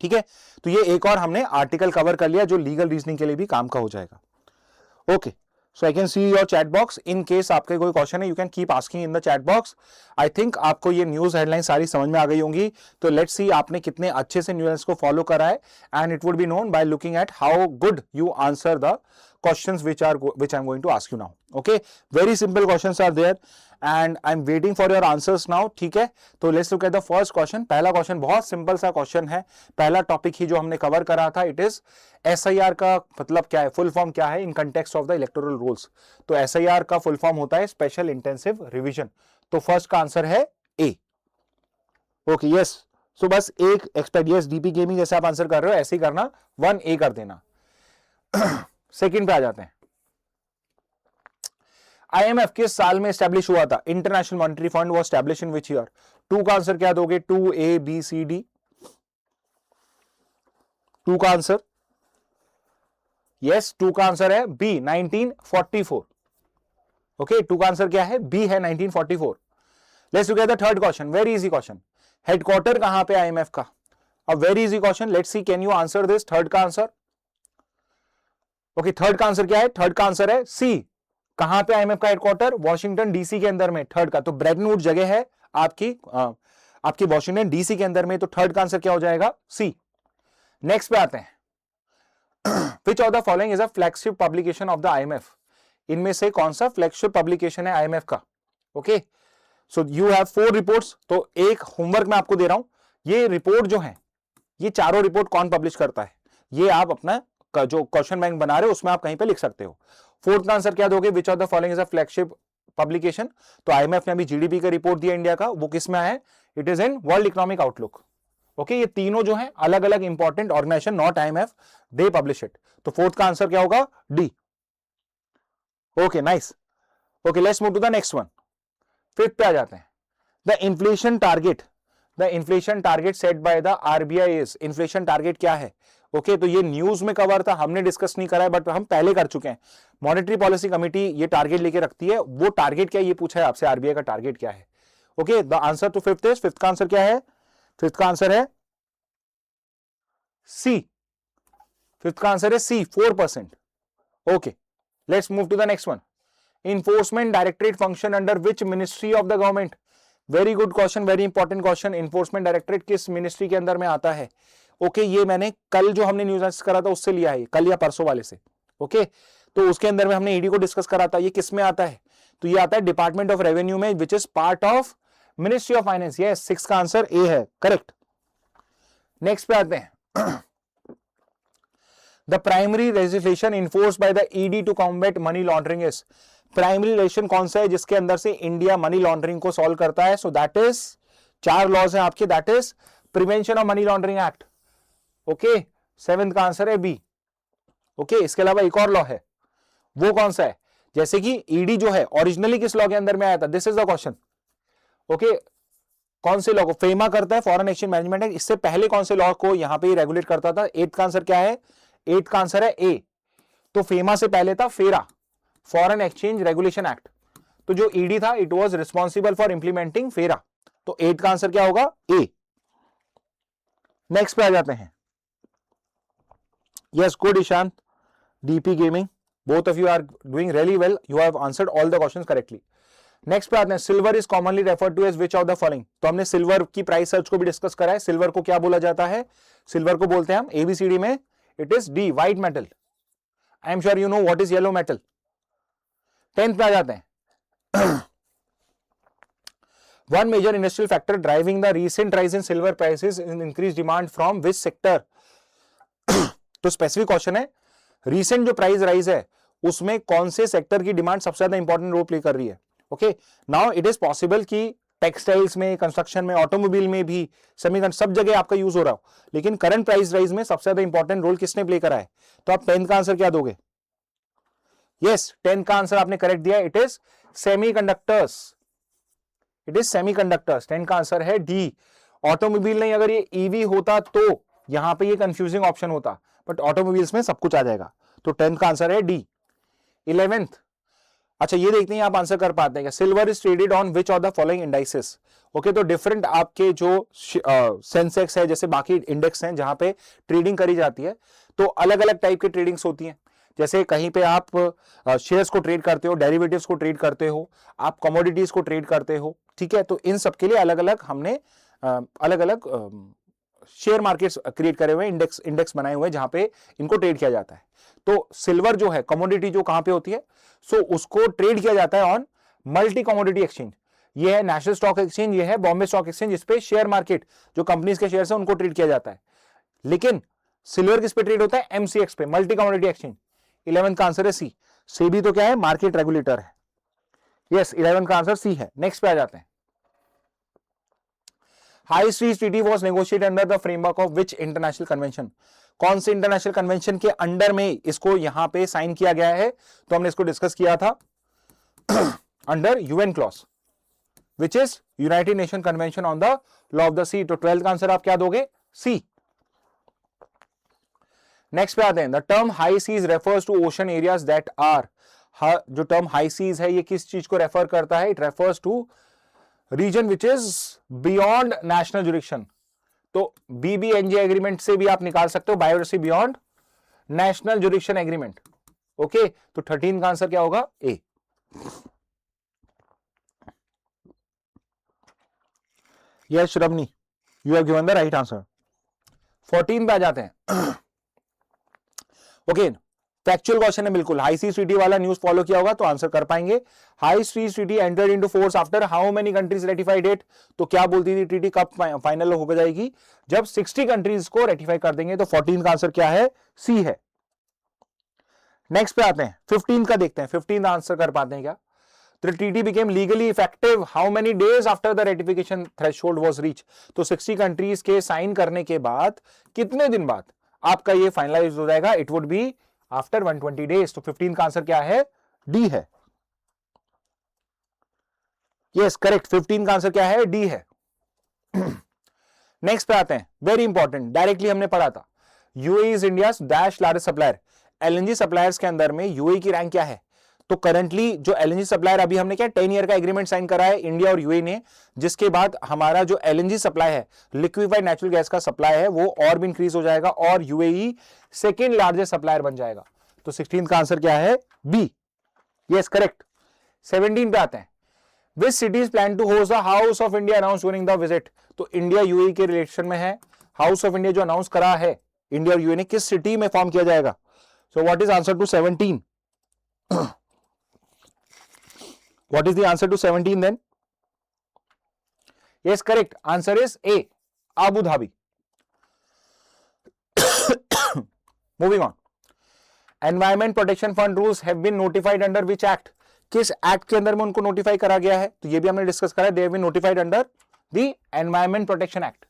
ठीक है, तो ये एक और हमने आर्टिकल कवर कर लिया जो लीगल रीजनिंग के लिए भी काम का हो जाएगा। Okay, so I can see your chat box. In case आपके कोई क्वेश्चन है, you can keep asking in the chat box. I think आपको ये न्यूज हेडलाइन सारी समझ में आ गई होंगी। तो लेट्स सी आपने कितने अच्छे से न्यूज को फॉलो करा है, and it would be known by looking at how good you answer the questions which I'm going to ask you now. Okay, very simple questions are there and I'm waiting for your answers now. ठीक है, तो let's look at the first question. पहला क्वेश्चन बहुत सिंपल सा क्वेश्चन है, पहला टॉपिक ही जो हमने कवर करा था, इट इज SIR का मतलब क्या है, फुल फॉर्म क्या है in context of the electoral rules. तो SIR का फुल फॉर्म होता है स्पेशल इंटेंसिव रिवीजन। तो फर्स्ट का आंसर है ए। ओके, यस, सो बस एक एक्सपेक्ट, यस डीपी गेमिंग जैसे आप आंसर कर रहे हो ऐसे ही करना, 1A कर देना। सेकंड पे आ जाते हैं, IMF किस साल में एस्टैब्लिश हुआ था? International monetary fund was establish in which year? 2 का आंसर क्या दोगे? 2A B C D। 2 का आंसर, यस 2 का आंसर है B 1944। ओके, 2 का आंसर क्या है? B है 1944। Let's look at the third question, very easy question. Headquarter कहां पे IMF का? A very easy question, let's see can you answer this. Third का आंसर, ओके थर्ड का आंसर क्या है? थर्ड का आंसर है सी। कहां पे IMF का हेडक्वार्टर? वॉशिंगटन DC के अंदर में। थर्ड का तो ब्रेटन वुड जगह है आपकी वॉशिंगटन DC के अंदर में, तो थर्ड का आंसर क्या हो जाएगा? सी। नेक्स्ट पे आते हैं, विच of the following is a flagship publication of the IMF? इनमें से कौन सा फ्लैगशिप पब्लिकेशन है IMF का? Okay, so you have 4 reports. तो एक होमवर्क मैं आपको दे रहा हूं, ये रिपोर्ट जो है, ये चारों रिपोर्ट कौन पब्लिश करता है, ये आप अपना जो क्वेश्चन बैंक बना रहे हो उसमें आप कहीं पे लिख सकते हो। फोर्थ का आंसर क्या दोगे? विच of the following is a flagship publication? तो IMF ने अभी GDP का रिपोर्ट दिया इंडिया का, वो किस में है? It is in world economic outlook. Okay, ये तीनों जो है अलग अलग important organisation, not IMF, they publish it. तो फोर्थ का आंसर क्या होगा? D. Okay, nice. Okay, let's move to the next one. Fifth पे आ जाते हैं, the inflation target set by the RBI is. Inflation target क्या है? ओके, तो ये न्यूज में कवर था, हमने डिस्कस नहीं करा है, बट हम पहले कर चुके हैं। मॉनेटरी पॉलिसी कमेटी ये टारगेट लेके रखती है, वो टारगेट क्या है ये पूछा है आपसे, RBI का टारगेट क्या है? Okay, the answer to fifth is, fifth का आंसर क्या है? फिफ्थ का आंसर है सी। फिफ्थ का आंसर है C, 4%। Okay, let's move to the next one. Enforcement directorate function under which ministry of the government? Very good question, very important question. Enforcement directorate किस मिनिस्ट्री के अंदर में आता है? ओके, ये मैंने कल जो हमने न्यूज करा था उससे लिया है, कल या परसों वाले से। ओके, तो उसके अंदर में हमने ED को डिस्कस करा था। ये किस में आता है? तो ये आता है डिपार्टमेंट ऑफ रेवेन्यू में, which is part of ministry of finance. Yes, 6 का आंसर ए है, करेक्ट। नेक्स्ट पे आते हैं, the primary legislation enforce by the ED to combat money laundering is. Primary legislation कौन सा है जिसके अंदर से इंडिया मनी लॉन्ड्रिंग को सॉल्व करता है? सो दैट इज 4 लॉज है आपके, that is prevention of money laundering act. Okay, 7th का आंसर है बी। ओके, इसके अलावा एक और लॉ है, वो कौन सा है? जैसे कि ED जो है ओरिजिनली किस लॉ के अंदर में आया था? This is the question. Okay, कौन से लॉ को फेमा करता है? Foreign exchange management act. इससे पहले कौन से लॉ को यहां पे रेगुलेट करता था? 8th का आंसर क्या है? 8th का आंसर है ए। तो फेमा से पहले था फेरा, फॉरेन एक्सचेंज रेगुलेशन एक्ट। तो जो ED था, it was responsible for implementing फेरा। तो 8th का आंसर क्या होगा? ए। नेक्स्ट पे आ जाते हैं, yes, good Ishant, DP Gaming, both of you are doing really well, you have answered all the questions correctly. Next पे आते हैं, silver is commonly referred to as which of the following? तो हमने सिल्वर की प्राइस सर्च को भी डिस्कस करा है। सिल्वर को क्या बोला जाता है? सिल्वर को बोलते हैं हम ABCD में, it is D, white metal. I am sure you know what is yellow metal. 10th पे आ जाते हैं, one major industrial factor driving the recent rise in silver prices in increase demand from which sector? तो स्पेसिफिक क्वेश्चन है, रीसेंट जो प्राइस राइज है उसमें कौन से सेक्टर की डिमांड सबसे ज्यादा इंपॉर्टेंट रोल प्ले कर रही है? Okay, now it is possible कि टेक्सटाइल्स में, कंस्ट्रक्शन में, ऑटोमोबाइल में भी, सब जगह आपका यूज हो रहा हो, लेकिन करंट प्राइस राइज में सबसे ज्यादा इंपॉर्टेंट रोल किसने प्ले करा है? तो आप 10th का आंसर क्या दोगे? यस, 10th का आंसर आपने करेक्ट दिया, it is semiconductors. It is semiconductors, 10 का आंसर है डी। ऑटोमोबाइल नहीं, अगर ये ईवी होता तो यहां पे ये कंफ्यूजिंग ऑप्शन होता, बट ऑटोमोबाइल्स में सब कुछ आ जाएगा, तो 10th का आंसर है डी। 11th, अच्छा ये देखते हैं आप आंसर कर पाते हैं क्या? Silver is traded on which of the following indices? Okay, तो डिफरेंट आपके जो सेंसेक्स है, जैसे बाकी इंडेक्स हैं जहां पे ट्रेडिंग करी जाती है, तो अलग अलग टाइप की ट्रेडिंग्स होती हैं। जैसे कहीं पे आप शेयर्स को ट्रेड करते हो, डेरिवेटिव्स को ट्रेड करते हो, आप कमोडिटीज को ट्रेड करते हो, ठीक है, तो इन सब के लिए अलग अलग हमने अलग अलग शेयर मार्केट्स क्रिएट करे हुए, इंडेक्स बनाए हुए जहां पे इनको ट्रेड किया जाता है। तो सिल्वर जो है कमोडिटी जो कहां पे होती है, सो उसको ट्रेड किया जाता है ऑन मल्टी कमोडिटी एक्सचेंज। ये है नेशनल स्टॉक एक्सचेंज, ये है बॉम्बे स्टॉक एक्सचेंज, इस पे शेयर मार्केट जो कंपनीज के शेयर है उनको ट्रेड किया जाता है। लेकिन सिल्वर किस पे ट्रेड होता है? एमसीएक्स पे, मल्टी कमोडिटी एक्सचेंज। 11th का आंसर है सी। सेबी तो क्या है? मार्केट रेगुलेटर है। यस, 11th का आंसर सी है। नेक्स्ट पे आ जाते हैं। High street treaty was negotiated under the framework of which international convention? कौन से इंटरनेशनल कन्वेंशन के अंडर में इसको यहां पे साइन किया गया है? तो हमने इसको डिस्कस किया था under UNCLOS, which is United Nation Convention on the Law of the Sea. तो 12th का आंसर आप क्या दोगे? सी। नेक्स्ट पे आते हैं। The term high seas refers to ocean areas that are, जो टर्म हाई सीज है ये किस चीज को रेफर करता है? It refers to region which is beyond national jurisdiction. तो बीबीएनजे एग्रीमेंट से भी आप निकाल सकते हो biosea beyond national jurisdiction agreement. Okay, तो 13 का आंसर क्या होगा? A. Yes Shravani, you have given the right answer. 14 पे आ जाते हैं। ओके, फैक्चुअल क्वेश्चन है बिल्कुल। हाई सीज ट्रीटी वाला न्यूज फॉलो किया होगा तो आंसर कर पाएंगे। High seas treaty entered into force after how many countries ratified it? तो क्या बोलती थी ट्रीटी कब फाइनल हो जाएगी? जब 60 कंट्रीज को रेटिफाई कर देंगे। तो 14 का आंसर क्या है? सी है। नेक्स्ट पे आते हैं, 15 का देखते हैं। 15 आंसर कर पाते हैं क्या? The treaty became legally effective how many days after the ratification threshold was reached? तो 60 कंट्रीज के साइन करने के बाद कितने दिन बाद आपका ये फाइनलाइज हो जाएगा? It would be after 120 days. तो 15 का आंसर क्या है? डी है। यस करेक्ट, 15 का आंसर क्या है? डी है। नेक्स्ट पे आते हैं, वेरी इंपॉर्टेंट, डायरेक्टली हमने पढ़ा था। UAE is India's dash largest supplier. LNG suppliers के अंदर में यूएई की रैंक क्या है? तो करंटली जो एलएनजी सप्लायर, अभी हमने क्या 10 ईयर का एग्रीमेंट साइन करा है इंडिया और यूएई ने, जिसके बाद हमारा जो एलएनजी सप्लाई है, लिक्विफाइड नेचुरल गैस का सप्लाई है, वो और भी इंक्रीज हो जाएगा और यूएई सेकेंड लार्जेस्ट सप्लायर बन जाएगा। तो 16 का आंसर क्या है? बी। Yes correct. 17 पे आते हैं। Which cities plan to host the house of India announce during the visit? तो इंडिया यूएई के रिलेशन में है। हाउस ऑफ इंडिया जो अनाउंस करा है इंडिया और यूएई ने, किस सिटी में फॉर्म किया जाएगा? So what is answer to 17? What is the answer to 17 then? Yes, correct. Answer is A, Abu Dhabi. Moving on. Environment Protection Fund rules have been notified under which act? किस एक्ट के अंदर में उनको नोटिफाई करा गया है? तो ये भी हमने डिस्कस करा है। They have been notified under the Environment Protection Act.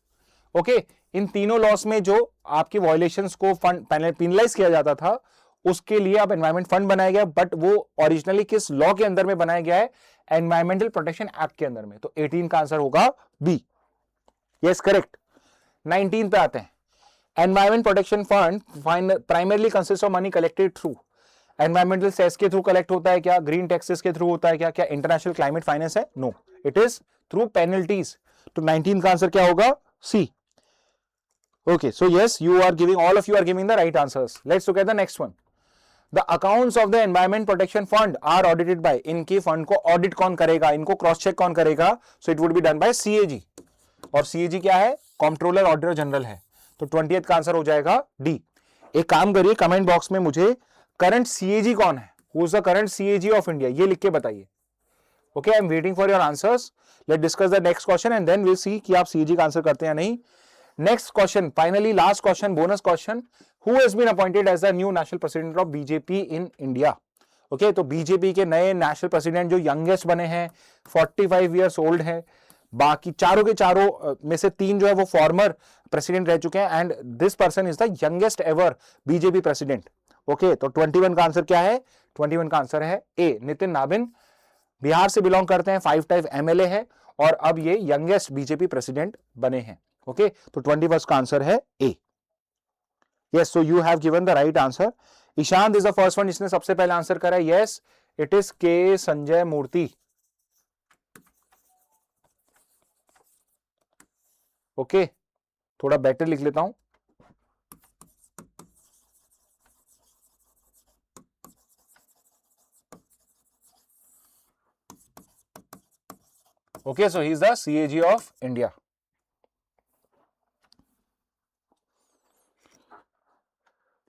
Okay, इन तीनों लॉस में जो आपकी वायलेशंस को फंड पेनलाइज किया जाता था, उसके लिए अब एनवायरमेंट फंड बनाया गया, बट वो ओरिजिनली किस लॉ के अंदर में बनाया गया है? एनवायरमेंटल प्रोटेक्शन एक्ट के अंदर में। तो 18 का आंसर होगा बी। Yes correct. 19 पे आते हैं। Environment protection fund primarily consist of money collected through, environmental cess के थ्रू कलेक्ट होता है क्या? ग्रीन टैक्सेस के थ्रू होता है क्या? क्या इंटरनेशनल क्लाइमेट फाइनेंस है? No, it is through penalties. तो 19 का आंसर क्या होगा? C. Okay, so yes, all of you are giving the right answers. Let's look at the next one. The accounts of the Environment Protection Fund are audited by, इनकी फंड को ऑडिट कौन करेगा? इनको क्रॉस चेक कौन करेगा? So it would be done by CAG, और CAG क्या है? कंट्रोलर ऑडिटर जनरल है। तो 20th का आंसर हो जाएगा डी। एक काम करिए, कमेंट बॉक्स में मुझे करंट CAG कौन है? Who is the current CAG of India? ये लिख के बताइए। Okay, I am waiting for your answers. Let's discuss the next question and then we'll see कि आप CAG का आंसर करते हैं या नहीं। Next question, finally last question, bonus question. Who has been appointed as the new national president of BJP in India? Okay, तो BJP के नए नेशनल प्रेसिडेंट जो यंगेस्ट बने हैं, 45 years old है, बाकी चारों के चारों में से 3 जो है वो फॉर्मर प्रेसिडेंट रह चुके हैं and this person is the youngest ever BJP president. Okay, तो 21 का आंसर क्या है? 21 का आंसर है ए, नितिन नाबिन। बिहार से बिलोंग करते हैं, 5 टाइम एमएलए है और अब ये यंगेस्ट बीजेपी प्रेसिडेंट बने हैं। ओके, तो 21 का आंसर है A. Yes, so you have given the right answer. Ishant is the first one जिसने सबसे पहले आंसर करा है। यस, इट इज के संजय मूर्ति। ओके, थोड़ा बेटर लिख लेता हूं। Okay, so he is the CAG of India.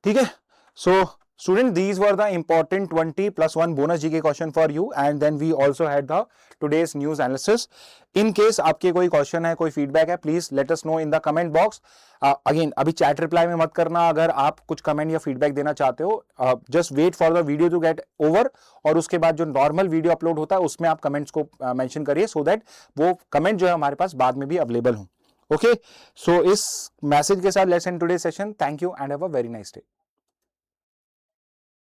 ठीक है, सो student, these were the important 20 plus 1 bonus GK question for you and then we also had the today's news analysis. In case आपके कोई क्वेश्चन है, कोई फीडबैक है, please let us know in the comment box. Again अभी चैट रिप्लाई में मत करना, अगर आप कुछ कमेंट या फीडबैक देना चाहते हो just wait for the video to get over और उसके बाद जो नॉर्मल वीडियो अपलोड होता है उसमें आप कमेंट्स को मेंशन करिए सो दैट वो कमेंट जो है हमारे पास बाद में भी अवेलेबल हो। ओके, सो इस मैसेज के साथ let's end today session. Thank you and have a very nice day.